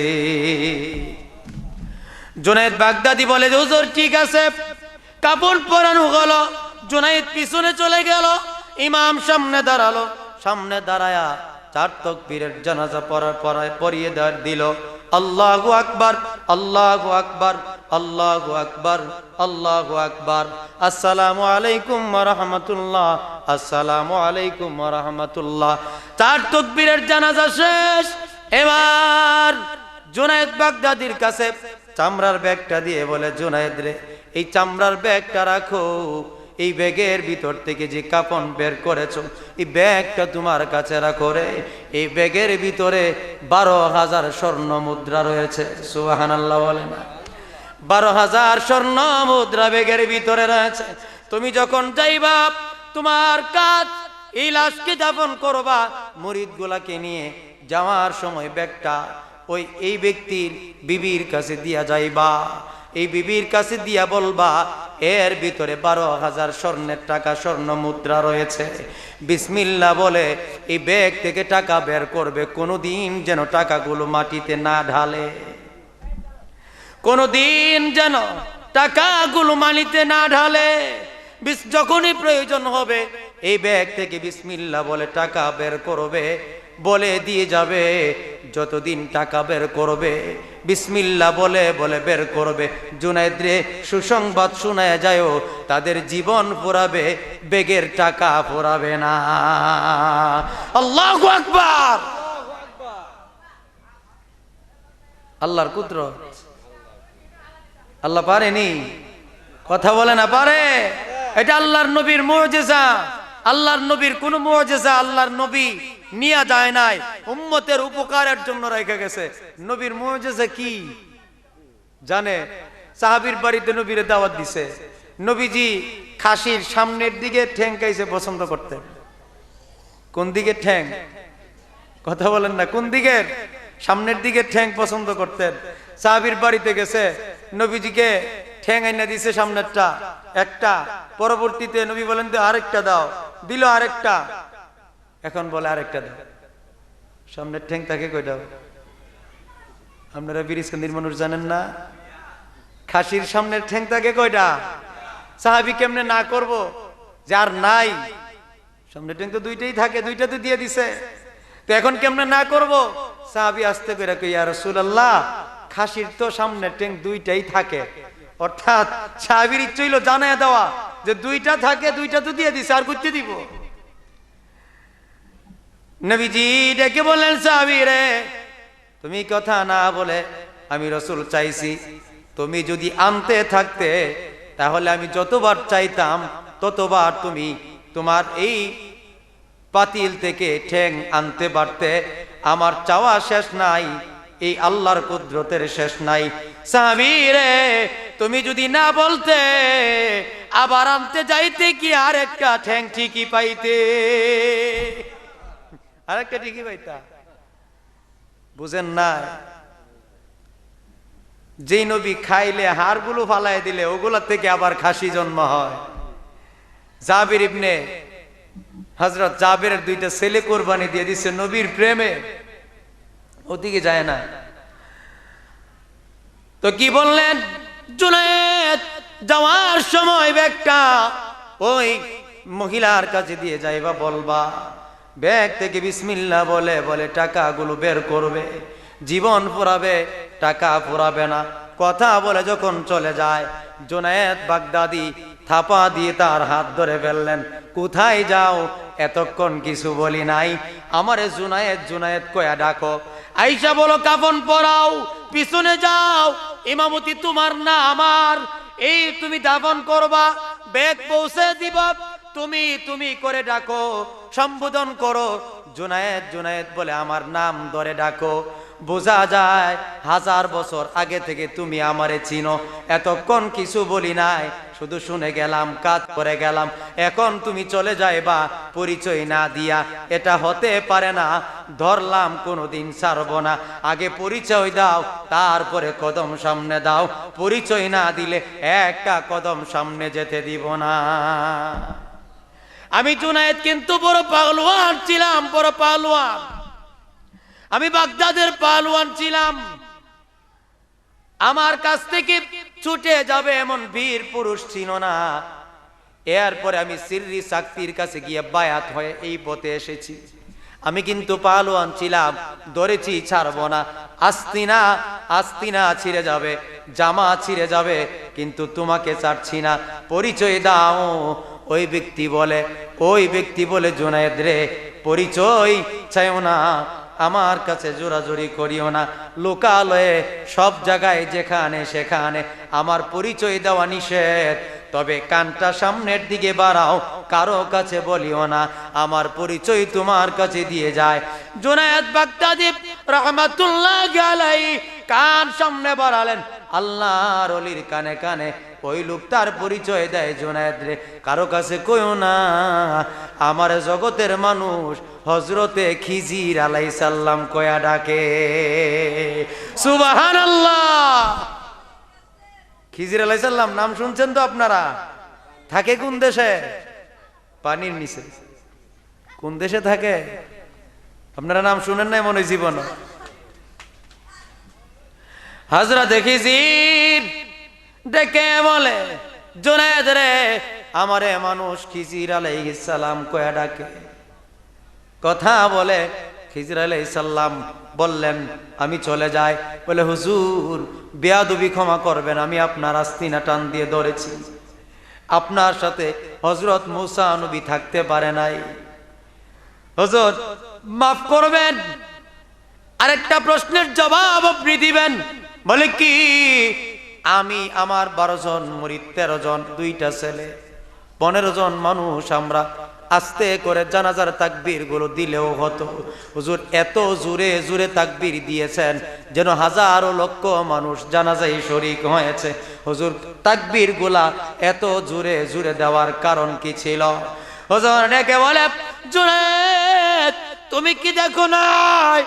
জুনায়েদ বাগদাদি বলে, হুজুর ঠিক আছে। কাপড় পরানো হলো, জুনায়েদ পিছনে চলে গেল, ইমাম সামনে দাঁড়ালো, সামনে দাঁড়ায়া 4 তাকবীরের জানাজা পড়িয়ে দিল। আল্লাহু আকবার, আল্লাহু আকবার, আল্লাহু আকবার, আল্লাহু আকবার, আসসালামু আলাইকুম ওয়া রাহমাতুল্লাহ, আসসালামু আলাইকুম ওয়া রাহমাতুল্লাহ। 4 তাকবীরের জানাজা শেষ। এবার জুনায়েদ বাগদাদির কাছে চামড়ার ব্যাগটা দিয়ে বলে, জুনায়েদ রে, এই চামড়ার ব্যাগটা রাখো, এই ব্যাগের ভিতর থেকে যে কাফন বের করেছো এই ব্যাগটা তোমার কাছে রাখো রে। এই ব্যাগের ভিতরে 12,000 স্বর্ণ মুদ্রা রয়েছে। সুবহানাল্লাহ বলে না? 12,000 স্বর্ণ মুদ্রা ব্যাগের ভিতরে রয়েছে। তুমি যখন যাইবা তোমার কাজ এই লাশকে দাফন করবা, মুরিদ গুলাকে নিয়ে যাওয়ার সময় ব্যাগটা এই ব্যক্তির বিবির কাছে দিয়া যাইবা। এই বিবির কাছে দিয়া বলবা এর ভিতরে 12,000 স্বর্ণের টাকা স্বর্ণ মুদ্রা রয়েছে, বিসমিল্লাহ বলে এই ব্যাগ থেকে টাকা বের করবে। কোনোদিন যেন টাকাগুলো মাটিতে না ঢালে, কোনোদিন যেন টাকাগুলো মাটিতে না ঢালে। যখনই প্রয়োজন হবে এই ব্যাগ থেকে বিসমিল্লাহ বলে টাকা বের করবে, বলে দিয়ে যাবে। যতদিন টাকা বের করবে বিসমিল্লাহ বলে বলে বের করবে। জুনায়েদ রে সুসংবাদ শোনায় যায়, তাদের জীবন ফুরাবে, ব্যাগের টাকা ফুরাবে না। আল্লাহু আকবার। আল্লাহর কুদরত। আল্লাহ পারেনি? কথা বলে না পারে? এটা আল্লাহর নবীর মুজিজা। আল্লাহর নবীর কোন মুজিজা আল্লাহর নবী নিয়ে যায় নাই, উম্মতের উপকারের জন্য রেখে গেছে। নবীর মুজিজা কি জানে? সাহাবীর বাড়িতে নবীরে দাওয়াত দিছে, নবীজি খাসির সামনের দিকে ঠ্যাং খাইছে পছন্দ করতেন। কোন দিকে ঠ্যাং? কথা বলেন না, কোন দিকের? সামনের দিকে ঠ্যাং পছন্দ করতেন। সাহাবীর বাড়িতে গেছে, নবীজিকে ঠ্যাং আইনা দিছে সামনেরটা একটা, পরবর্তীতে নবী বলেন আরেকটা দাও, দিল আরেকটা, এখন বলে আরেকটা দাও। সামনের ঠ্যাং তাকে কয়টা? আপনারা বিরিজকান্দির মানুষ জানেন না? খাসির সামনের ঠ্যাং তাকে কয়টা? সাহাবী কেমনে না করব, যার নাই সামনের ঠ্যাং তো দুইটাই থাকে, দুইটা তো দিয়ে দিছে, তো এখন কেমনে না করব? সাহাবী আস্তে করে কই, ইয়া রাসূলুল্লাহ খাসির তো সামনের ঠ্যাং দুইটাই থাকে। অর্থাৎ সাহাবীর ইচ্ছে হইল জানায় দেওয়া যে দুইটা থাকে, দুইটা তো দিয়ে দিছে, আর করতে দিব। নবীজি ডেকে বললেন, সাহাবী রে তুমি কথা না বলে আমি রাসূল চাইছি, তুমি যদি আনতে থাকতে তাহলে আমি যতবার চাইতাম ততবার তুমি তোমার এই পাতিল থেকে ঠ্যাং আনতে পারতে। আমার চাওয়া শেষ নাই, এই আল্লাহর কুদরতের শেষ নাই। সাহাবী রে তুমি যদি না বলতে আবার আনতে যাইতে কি আরেকটা ঠ্যাং ঠিকই পাইতে, আরেকটা ঠিকই পাইতা। বুঝেন না? যেই নবী খাইলে হাড়গুলো ফালাই দিলে ওগুলা থেকে আবার খাসি জন্ম হয়। জাবির ইবনে হযরত জাবিরের দুইটা ছেলে কোরবানি দিয়ে দিছে নবীর প্রেমে, ওদিকে যায় না। তো কি বললেন জুনায়েদ, যাওয়ার সময় ব্যাগটা ওই মহিলার কাছে দিয়ে যাইবা, বলবা ব্যাগ থেকে বিসমিল্লাহ বলে বলে টাকাগুলো বের করবে, জীবন ফুরাবে, টাকা ফুরাবে না। কথা বলে যখন চলে যায় জুনায়েদ বাগদাদি থাপা দিয়ে তার হাত ধরে ফেললেন। কোথায় যাও? এতক্ষণ কিছু বলি নাই, আমারে জুনায়েদ জুনায়েদ কয়া ডাকো। আইসা বলো কাফন পরাও, পিছনে যাও, ইমামতি তোমার না আমার, এই তুমি দাফন করবা, ব্যাগ পৌঁছে দিবা, তুমি তুমি করে ডাকো, সম্বোধন করো, জুনায়েদ জুনায়েদ বলে আমার নাম ধরে ডাকো। বোঝা যায় 1000 বছর আগে থেকে তুমি আমারে চিনো। এতক্ষণ কিছু বলি নাই, শুধু শুনে গেলাম, কাজ করে গেলাম। এখন তুমি চলে যাইবা পরিচয় না দিয়া, এটা হতে পারে না। ধরলাম কোনোদিন ছাড়বো না, আগে পরিচয় দাও, তারপরে কদম সামনে দাও। পরিচয় না দিলে একটা কদম সামনে যেতে দিব না। আমি জুনায়েদ কিন্তু বড় পাহলওয়ান ছিলাম, বড় পাহলওয়ান। আমি বাগদাদের পাহলওয়ান ছিলাম। আমার কাছ থেকে ছুটে যাবে এমন বীর পুরুষ ছিল না। এরপরে আমি সিররি সাক্তির কাছে গিয়ে বায়াত হয়ে এই পথে এসেছি। আমি কিন্তু পাহলওয়ান ছিলাম, ধরেছি ছাড়বো না। আস্তিনা আস্তিনা ছিঁড়ে যাবে, জামা ছিঁড়ে যাবে, কিন্তু তোমাকে ছাড়ছি না। পরিচয় দাও। ওই ব্যক্তি বলে জুনায়েদ রে পরিচয় চাইও না, আমার কাছে জোরাজোরি করিও না, লোকালয়ে সব জায়গায় যেখানে সেখানে আমার পরিচয় দেওয়া নিষেধ। তবে কানটা সামনের দিকে বাড়াও, কারো কাছে বলিও না, আমার পরিচয় তোমার কাছে দিয়ে যায়। জুনায়েদ বাগদাদী রাহমাতুল্লাহি আলাইহি কান সামনে বাড়ালেন, আল্লাহর ওলির কানে কানে ওই লোকটার পরিচয় দেয়, জুনায়েদ রে কারো কাছে কইও না, আমার জগতের মানুষ হযরতে খিজির আলাইহিস সালাম কয়া ডাকে। সুবহানাল্লাহ। খিজির আলাইহিস সালাম নাম শুনছেন তো আপনারা? থাকে কোন দেশে? পানির নিচে। কোন দেশে থাকে? আপনারা নাম শুনেন নাই মনে জীবন? হযরত খিজির ডেকে বলে, জুনায়েদ রে আমারে মানুষ খিজির আলাইহিস সালাম কয়া ডাকে। কথা বলে খিজির আলাইহিস সালাম বললেন, আমি চলে যাই। বলে, হুজুর বেয়াদবি ক্ষমা করবেন, আমি আপনার আস্তিনা টান দিয়ে ধরেছি, আপনার সাথে হযরত মূসা নবী থাকতে পারে নাই, হুজুর মাফ করবেন। আরেকটা প্রশ্নের জবাব আপনি দিবেন। বলে কি? আমি আমার 12 জন মুরিদ, 13 জন, 2টা ছেলে, 15 জন মানুষ আমরা আস্তে করে জানাজার তাকবীর গুলো দিলেও হতো, হুজুর এত জোরে জোরে তাকবীর দিয়েছেন যেন হাজারো লক্ষ মানুষ জানাজায় শরীক হয়েছে। হুজুর তাকবীর গুলা এত জোরে জোরে দেওয়ার কারণ কি ছিল? হুজুর ডেকে বলে, জুনায়েদ তুমি কি দেখো নাই?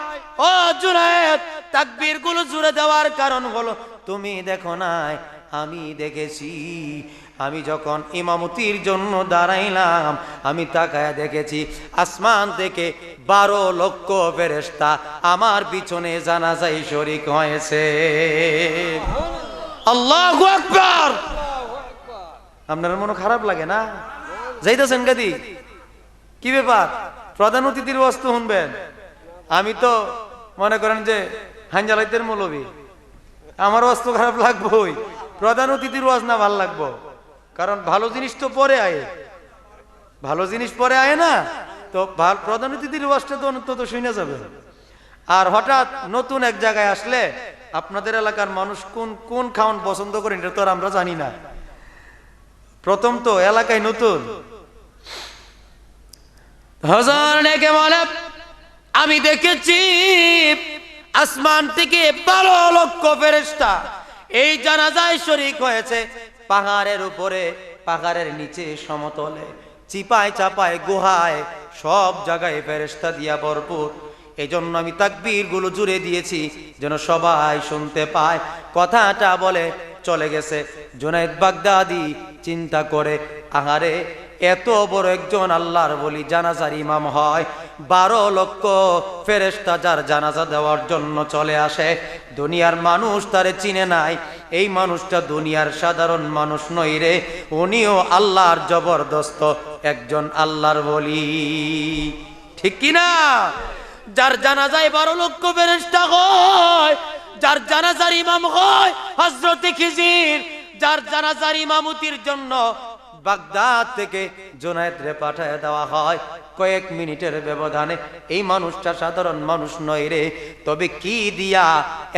ও জুনায়েদ, তাকবীর গুলো জোরে দেওয়ার কারণ হলো তুমি দেখো নাই, আমি দেখেছি। আমি যখন ইমামতির জন্য দাঁড়াইলাম, আমি তাকায়া দেখেছি আসমান থেকে 12 লক্ষ ফেরেশতা আমার পিছনে জানাজায় শরীক হয়েছে। আল্লাহু আকবার। আপনার মনে খারাপ লাগে না? যাইতেছেন গাদি? কি ব্যাপার? প্রধান অতিথির বস্তু শুনবেন? আমি তো মনে করেন যে হাঞ্জালাইতের মৌলবী, আমার বস্তু খারাপ লাগবোই, প্রধান অতিথির ওয়াজ না ভাল লাগবো? কারণ ভালো জিনিস তো পরে আয়, ভালো জিনিস পরে আয় না তো, প্রধান অতিথির ওয়াজটা তো অন্তত শুনে যাবে। আর হঠাৎ নতুন এক জায়গায় আসলে আপনাদের এলাকার মানুষ কোন কোন খাওয়ান পছন্দ করেন এটা তো আর আমরা জানি না, প্রথম তো এলাকায় নতুন। হুজুর ডেকে বলে, আমি দেখেছি আসমান থেকে 12 লক্ষ ফেরেশতা এই জানাজায় শরীক হয়েছে। পাহাড়ের উপরে, পাহাড়ের নিচে, সমতলে, চিপায় চাপায়, গুহায়, সব জায়গায় ফেরেশতা দিয়া ভরপুর। এই জন্য আমি তাকবীর গুলো জুড়ে দিয়েছি যেন সবাই শুনতে পায়। কথাটা বলে চলে গেছে। জুনায়েদ বাগদাদী চিন্তা করে, আহারে এত বড় একজন আল্লাহর ওলি জানাজার ইমাম হয়, 12 লক্ষ ফেরেশতা যার জানাজা দেওয়ার জন্য চলে আসে, দুনিয়ার মানুষ তারে চিনে নাই। এই মানুষটা দুনিয়ার সাধারণ মানুষ নয় রে, উনিও আল্লাহর জবরদস্ত একজন আল্লাহর ওলি। ঠিক কিনা? যার জানাজায় 12 লক্ষ ফেরেশতা হয়, যার জানাজার ইমাম হয় হযরত খিজির, যার জানাজার ইমামতির জন্য বাগদাদ থেকে জুনায়েদ রে পাঠায় দেওয়া হয় কয়েক মিনিটের ব্যবধানে। এই মানুষটা সাধারণ মানুষ নয় রে, তবে কি দিয়া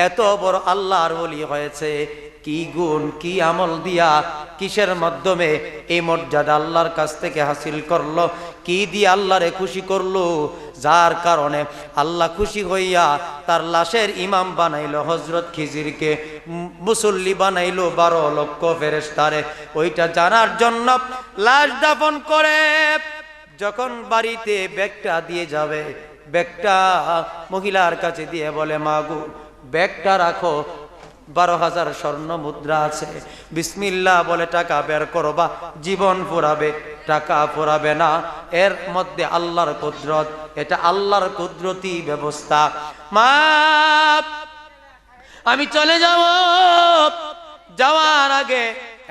এত বড় আল্লাহর ওলি হয়েছে? কি গুণ, কি আমল দিয়া, কিসের মাধ্যমে এই মর্যাদা আল্লাহর কাছ থেকে হাসিল করলো? কি দিয়ে আল্লাহরে খুশি করলো? যার কারণে আল্লাহ খুশি হইয়া তার লাশের ইমাম বানাইলো হযরত খিজিরকে, মুসল্লি বানাইলো 12 লক্ষ ফেরেশতারে। ওইটা জানার জন্য লাশ দাফন করে যখন বাড়িতে ব্যাগটা দিয়ে যাবে, ব্যাগটা মহিলার কাছে দিয়ে বলে, মা গো ব্যাগটা রাখো, 12,000 স্বর্ণ মুদ্রা আছে, বিসমিল্লাহ বলে টাকা বের করবা, জীবন ফুরাবে, টাকা ফুরাবে না। এর মধ্যে আল্লাহর কুদরত, এটা আল্লাহর কুদরতি ব্যবস্থা। মা আমি চলে যাব, যাওয়ার আগে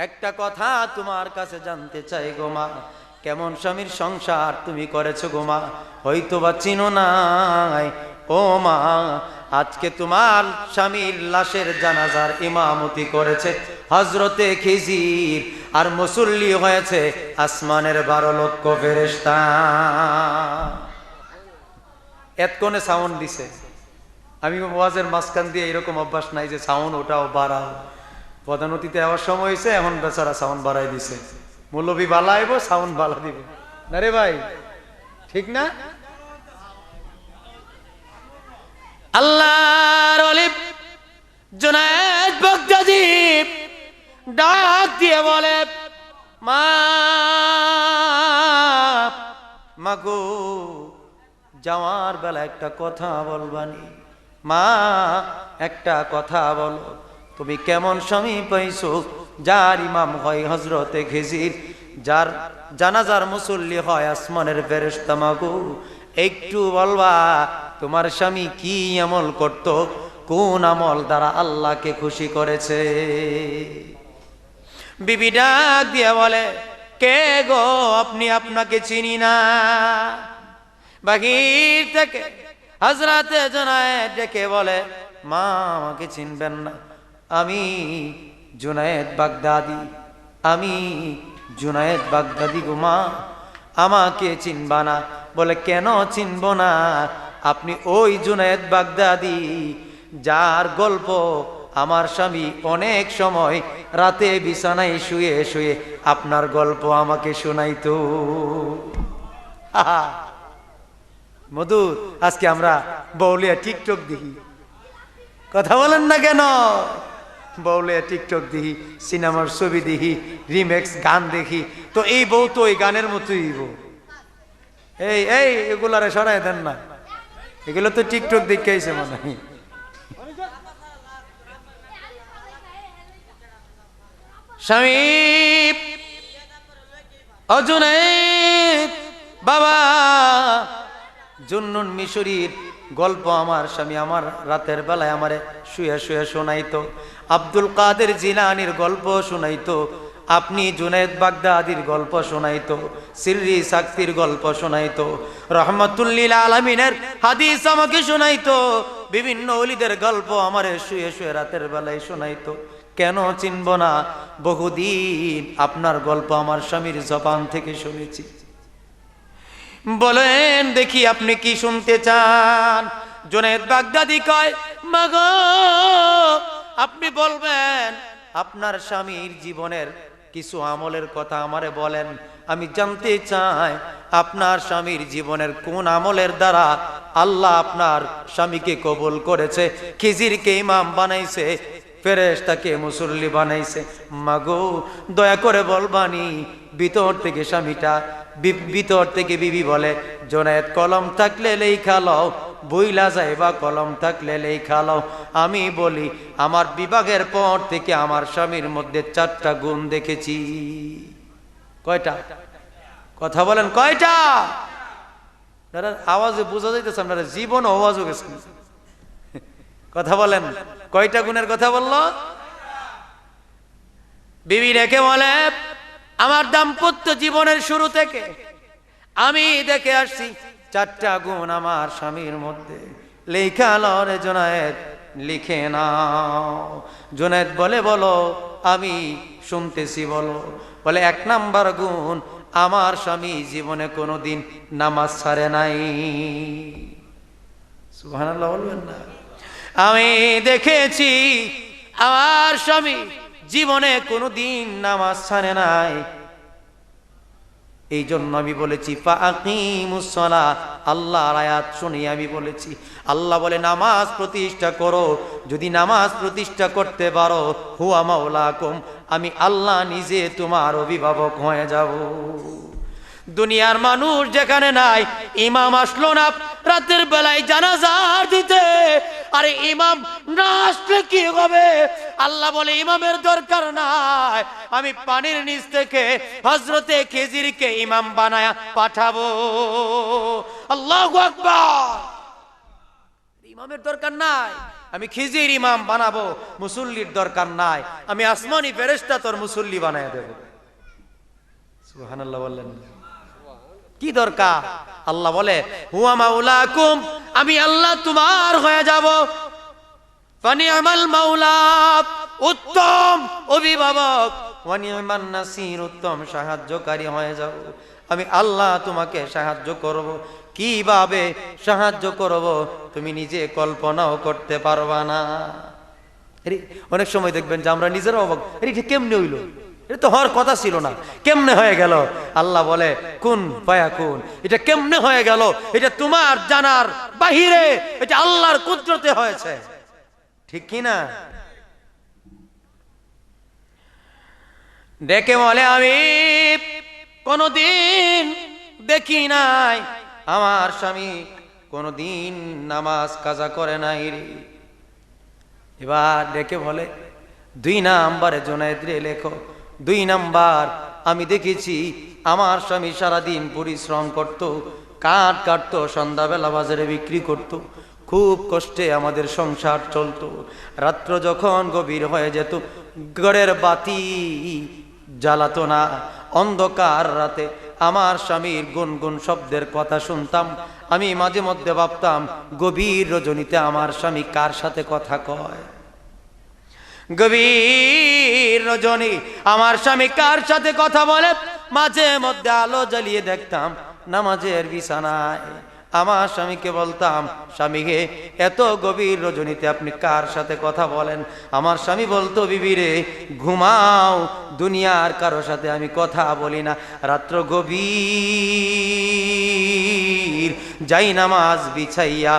একটা কথা তোমার কাছে জানতে চাই গো মা, কেমন স্বামীর সংসার তুমি করেছো গো মা, হয়তো বা চিনো নাই। ও মা, আজকে তোমার স্বামীর লাশের জানাজার ইমামতি করেছে হযরতে খিজির, আর মুসল্লি হয়েছে আসমানের 12 লক্ষ ফেরেশতা। এতক্ষণে সাউন্ড দিছে। আমি ওয়াজের মাঝখান দিয়ে এরকম অভ্যাস নাই যে সাউন্ড ওটাও বাড়াও, প্রধান অতিথি আবার সময় হয়েছে, এখন বেচারা সাউন্ড বাড়াই দিছে। মৌলবী বালা আইব, সাউন্ড বালা দিব না রে ভাই, ঠিক না? আল্লাহর ওলি জুনায়েদ বাগদাদী ডাক দিয়ে বলে, মাগো যাওয়ার বেলা একটা কথা বলবানি। মা একটা কথা বলো, তুমি কেমন স্বামী পাইছো যার ইমাম হয় হযরতে খিজির, যার জানাজার মুসল্লি হয় আসমানের ফেরেশতা? মাগো একটু বলবা তোমার স্বামী কি আমল করত, কোন আমল দ্বারা আল্লাহকে খুশি করেছে? বিবি ডাক দিয়া বলে, কে গো আপনি? আপনাকে চিনি না। বাহির থেকে হযরতে জুনায়েদ ডেকে বলে, মা আমাকে চিনবেন না, আমি জুনায়েদ বাগদাদী, আমি জুনায়েদ বাগদাদী গো মা, আমাকে চিনবা না? বলে, কেন চিনব না? আপনি ওই জুনায়েদ বাগদাদী যার গল্প আমার স্বামী অনেক সময় রাতে বিছানায় শুয়ে শুয়ে আপনার গল্প আমাকে শোনাইতো। মধুর, আজকে আমরা বউলিয়া টিকটক দেখি, কথা বলেন না কেন? বউলিয়া টিকটক দেখি, সিনেমার ছবি দেখি, রিমেক্স গান দেখি, তো এই বউ তো ওই গানের মতোই বউ। এই এই এগুলারে সরাই দেন না, এগুলো তো টিকটক দেখে আইছে মনে হয়। স্বামী অজুনায়েদ বাবা জুন্নুন মিশরীর গল্প আমার স্বামী আমার রাতের বেলায় আমারে শুয়ে শুয়ে শোনাইতো। আব্দুল কাদের জিলানির গল্প শোনাইতো, আপনি জুনায়েদ বাগদাদীর গল্প শোনাইতো, সিররি সাক্তির গল্প শোনাইতো, রহমাতুল লিল আলামিনের হাদিস আমাকে শোনাইতো, বিভিন্ন ওলিদের গল্প আমারে শুয়ে শুয়ে রাতের বেলায় শোনাইতো। কেন চিনব না? বহুদিন আপনার গল্প আমার স্বামীর জবান থেকে শুনেছি। বলেন দেখি আপনি কি শুনতে চান? জুনায়েদ বাগদাদী কয়, মাগো আপনি বলবেন আপনার স্বামীর জীবনের কিছু আমলের কথা আমারে বলেন, আমি জানতে চাই আপনার স্বামীর জীবনের কোন আমলের দ্বারা আল্লাহ আপনার স্বামীকে কবুল করেছে, খিজিরকে ইমাম বানাইছে, ফেরেশতাকে মুসল্লি বানাইছে। মাগো দয়া করে বলবানি। ভিতর থেকে স্বামীটা, ভিতর থেকে বিবি বলে, জুনায়েদ কলম থাকলে লেখা লও, বইলা যাইবা কলম থাকলে লেখা লও। আমি বলি, আমার বিভাগের পর থেকে আমার স্বামীর মধ্যে 4টা গুণ দেখেছি। কয়টা? কথা বলেন কয়টা? আওয়াজে বোঝা যাইতেছে আপনারা জীবন আওয়াজও গেছে। কথা বলেন কয়টা গুণের কথা বললো? বিবি রেখে বলে, আমার দাম্পত্য জীবনের শুরু থেকে আমি দেখে আসছি 4টা গুণ আমার স্বামীর মধ্যে। লেখা লরে জুনায়েদ, লিখে নাও। জুনায়েদ বলে, বলো। আমি শুনতেছি, বলো। বলে, 1 নাম্বার গুণ, আমার স্বামী জীবনে কোনোদিন নামাজ ছাড়ে নাই। সুবহানাল্লাহ বলবেন না? আমি দেখেছি আমার স্বামী জীবনে কোনোদিন নামাজ ছাড়ে নাই। এই জন্য আমি বলেছি ফাকিমুস সালাহ, আল্লাহর আয়াত শুনে আমি বলেছি, আল্লাহ বলে নামাজ প্রতিষ্ঠা করো। যদি নামাজ প্রতিষ্ঠা করতে পারো, হুয়া মাওলাকুম, আমি আল্লাহ নিজে তোমার অভিভাবক হয়ে যাব। দুনিয়ার মানুষ যেখানে নাই, ইমাম আসলো না রাতের বেলায় জানাজা দিতে, আরে ইমাম না আসলে কি হবে? আল্লাহ বলে ইমামের দরকার নাই, আমি পানির নিচ থেকে হযরতে খিজিরকে ইমাম বানায়া পাঠাবো। আল্লাহু আকবার। ইমামের দরকার নাই, আমি খিজির ইমাম বানাবো। মুসল্লির দরকার নাই, আমি আসমানি ফেরেশতা তোর মুসল্লি বানায়া দেব। সুবহানাল্লাহ বললেন? কি দরকার? আল্লাহ বলে হুয়া মাওলাকুম, আমি আল্লাহ তোমার হয়ে যাব। ফানি'মাল মাওলা, উত্তম অভিভাবক, ওয়া নি'মান নাসির, উত্তম সাহায্যকারী হয়ে যাব। আমি আল্লাহ তোমাকে সাহায্য করব। কিভাবে সাহায্য করব তুমি নিজে কল্পনাও করতে পারবা না। আরে অনেক সময় দেখবেন যে আমরা নিজেরা অবাক, আরে এটা কেমনে হইলো, এটা তো হওয়ার কথা ছিল না, কেমনে হয়ে গেল? আল্লাহ বলে কুন ফায়াকুন। এটা কেমনে হয়ে গেল? এটা তোমার জানার বাহিরে, এটা আল্লাহর কুদরতে হয়েছে, ঠিক কি না? ডেকে বলে আমি কোনদিন দেখি নাই আমার স্বামী কোনদিন নামাজ কাজা করে নাই রে। এবার ডেকে বলে 2 নাম্বারে জুনায়েদ রে লেখো, 2 নাম্বার আমি দেখেছি আমার স্বামী সারাদিন পরিশ্রম করত, কাঠ কাটতো, সন্ধ্যাবেলা বাজারে বিক্রি করত, খুব কষ্টে আমাদের সংসার চলতো। রাত্র যখন গভীর হয়ে যেত, ঘরের বাতি জ্বালাতো না, অন্ধকার রাতে আমার স্বামীর গুনগুন শব্দের কথা শুনতাম। আমি মাঝে মধ্যে ভাবতাম গভীর রজনীতে আমার স্বামী কার সাথে কথা কয়, গভীর রজনী আমার স্বামী কার সাথে কথা বলে। মাঝে মধ্যে আলো জ্বালিয়ে দেখতাম নামাজের বিছানায়। আমার স্বামীকে বলতাম, স্বামী হে, এত গভীর রজনীতে আপনি কার সাথে কথা বলেন? আমার স্বামী বলতো, বিবি রে ঘুমাও, দুনিয়ার কারো সাথে আমি কথা বলি না। রাত্র গভীর যাই নামাজ বিছাইয়া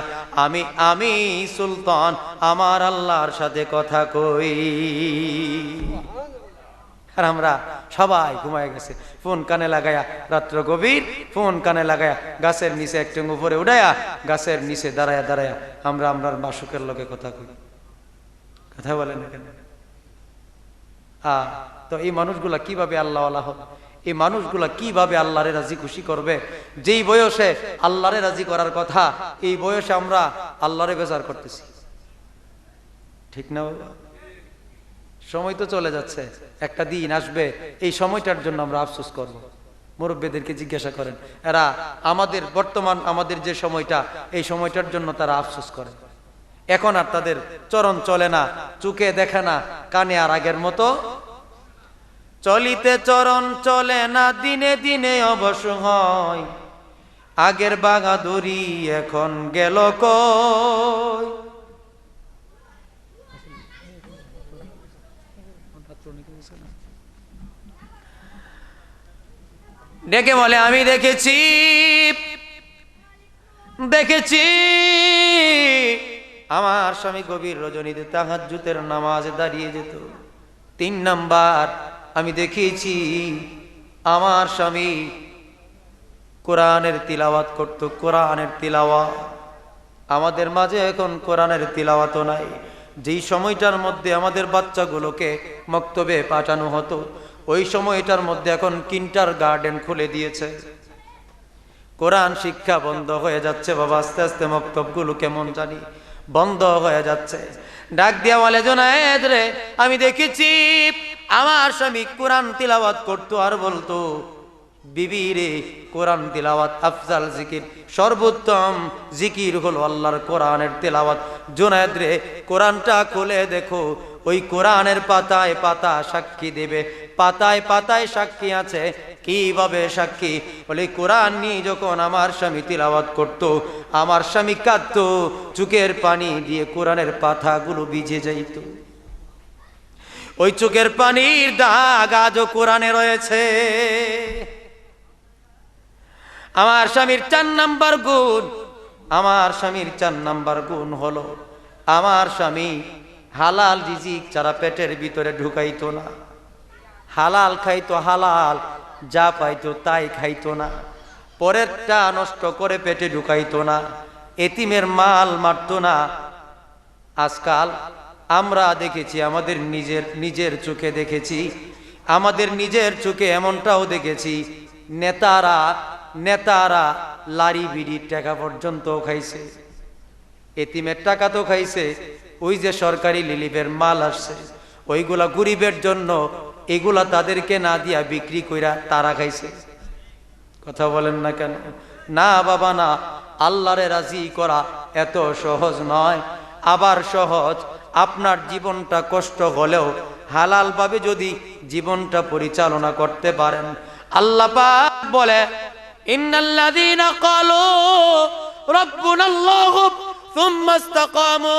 আমি সুলতান আমার আল্লাহর সাথে কথা কই। আর আমরা সবাই ঘুমায় গেছে, ফোন কানে লাগায়া, রাত্র গভীর ফোন কানে লাগায়া, গাছের নিচে একটু উপরে উঠায়া, গাছের নিচে দাঁড়ায়া দাঁড়ায়া আমরা আমরার মাসুকের লোকে কথা কই। কথা বলেন না কেন? তো এই মানুষগুলা কিভাবে আল্লাহওয়ালা হবে? এই মানুষগুলা কিভাবে আল্লাহরে রাজি খুশি করবে? যেই বয়সে আল্লাহরে রাজি করার কথা, এই বয়সে আমরা আল্লাহরে বেজার করতেছি, ঠিক না বাবা? সময় তো চলে যাচ্ছে, একটা দিন আসবে এই সময়টার জন্য আমরা আফসোস করব। মুরব্বীদেরকে জিজ্ঞাসা করেন, এরা আমাদের বর্তমান আমাদের যে সময়টা, এই সময়টার জন্য তারা আফসোস করে। এখন আর তাদের চরণ চলে না, চোখে দেখে না, কানে আর আগের মতো চলিতে চরণ চলে না, দিনে দিনে অবশ হয়, আগের বাগাদুরি এখন গেল কই। ডেকে বলে আমি দেখেছি আমার স্বামী গভীর রজনীতে তাহাজ্জুদের নামাজে দাঁড়িয়ে যেত। 3 নাম্বার আমি দেখেছি আমার স্বামী কোরআনের তিলাওয়াত করত, কোরআনের তিলাওয়াত। আমাদের মাঝে এখন কোরআনের তিলাওয়াতও নাই। যেই সময়টার মধ্যে আমাদের বাচ্চাগুলোকে মক্তবে পাঠানো হতো, ওই সময়টার মধ্যে এখন কিন্টার গার্ডেন খুলে দিয়েছে। কোরআন শিক্ষা বন্ধ হয়ে যাচ্ছে বাবা, আস্তে আস্তে মক্তবগুলো কেমন জানি বন্ধ হয়ে যাচ্ছে। ডাক দিয়া বলে, জুনায়েদ রে, আমি দেখেছি আমার স্বামী কোরআন তিলাওয়াত করতো আর বলতো, বিবি রে কোরআন তিলাওয়াত আফজাল জিকির, সর্বোত্তম জিকির হলো আল্লাহর কোরআনের তিলাওয়াত। জুনায়েদ রে কোরআনটা খুলে দেখো, ওই কোরআনের পাতায় পাতা সাক্ষী দেবে, পাতায় পাতায় সাক্ষী আছে। কিভাবে সাক্ষী? বলে কোরআন নিয়ে যখন আমার স্বামী তিলাওয়াত করত, আমার স্বামী কাঁদতো, চোখের পানি দিয়ে কোরআনের পাতাগুলো ভিজে যাইত। ওই চোখের পানির দাগ আজও কোরআনে রয়েছে। আমার স্বামীর 4 নাম্বার গুণ, আমার স্বামীর 4 নাম্বার গুণ হলো, আমার স্বামী হালাল রিজিক ছাড়া পেটের ভিতরে ঢুকাইতো না। হালাল খাইতো, হালাল যা পাইতো তাই খাইতো না, পরেরটা নষ্ট করে পেটে ঢুকাইতো না, এতিমের মাল মারতো না। আজকাল আমরা দেখেছি, আমাদের নিজের চোখে দেখেছি, আমাদের নিজের চোখে এমনটাও দেখেছি, নেতারা লারি বিড়ির টাকা পর্যন্ত খাইছে, এতিমের টাকা তো খাইছে। ওই যে সরকারি লিলিপের মাল আসছে, ওইগুলা গরিবের জন্য, এগুলা তাদেরকে না দিয়া বিক্রি কইরা তারা খাইছে। কথা বলেন না কেন? না বাবা না, আল্লাহরে রাজি করা এত সহজ নয়। আবার সহজ, আপনার জীবনটা কষ্ট হলেও হালাল ভাবে যদি জীবনটা পরিচালনা করতে পারেন। আল্লাহ পাক বলে, ইন্নাল্লাযীনা ক্বালু রাব্বুনাল্লাহু সুম্মা ইসতাকামু।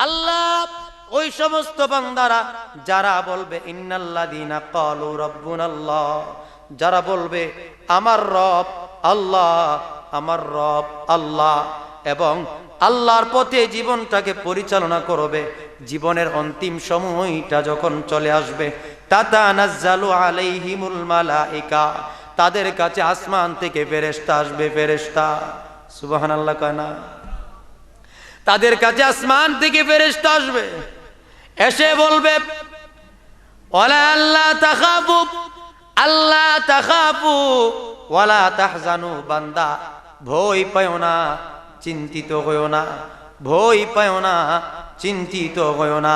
আল্লাহ ওই সমস্ত বান্দারা যারা বলবে ইন্নাল্লাযীনা ক্বালু রাব্বুনাল্লাহ, যারা বলবে আমার রব আল্লাহ, আমার রব আল্লাহ, এবং আল্লাহর পথে জীবনটাকে পরিচালনা করবে, জীবনের অন্তিম সময়টা যখন চলে আসবে, তাতানাজ্জালু আলাইহিমুল মালাইকা, তাদের কাছে আসমান থেকে ফেরেশতা আসবে, ফেরেশতা, সুবহানাল্লাহ কয় না? তাদের কাছে আসমান থেকে ফেরেশতা আসবে, এসে বলবে ওয়ালা আল্লাহ তাখাফু, আল্লাহ তাখাফু ওয়ালা তাহজানু, বান্দা ভয় পায়ো না, চিন্তিত হইও না, ভয় পায়ো না, চিন্তিত হইও না।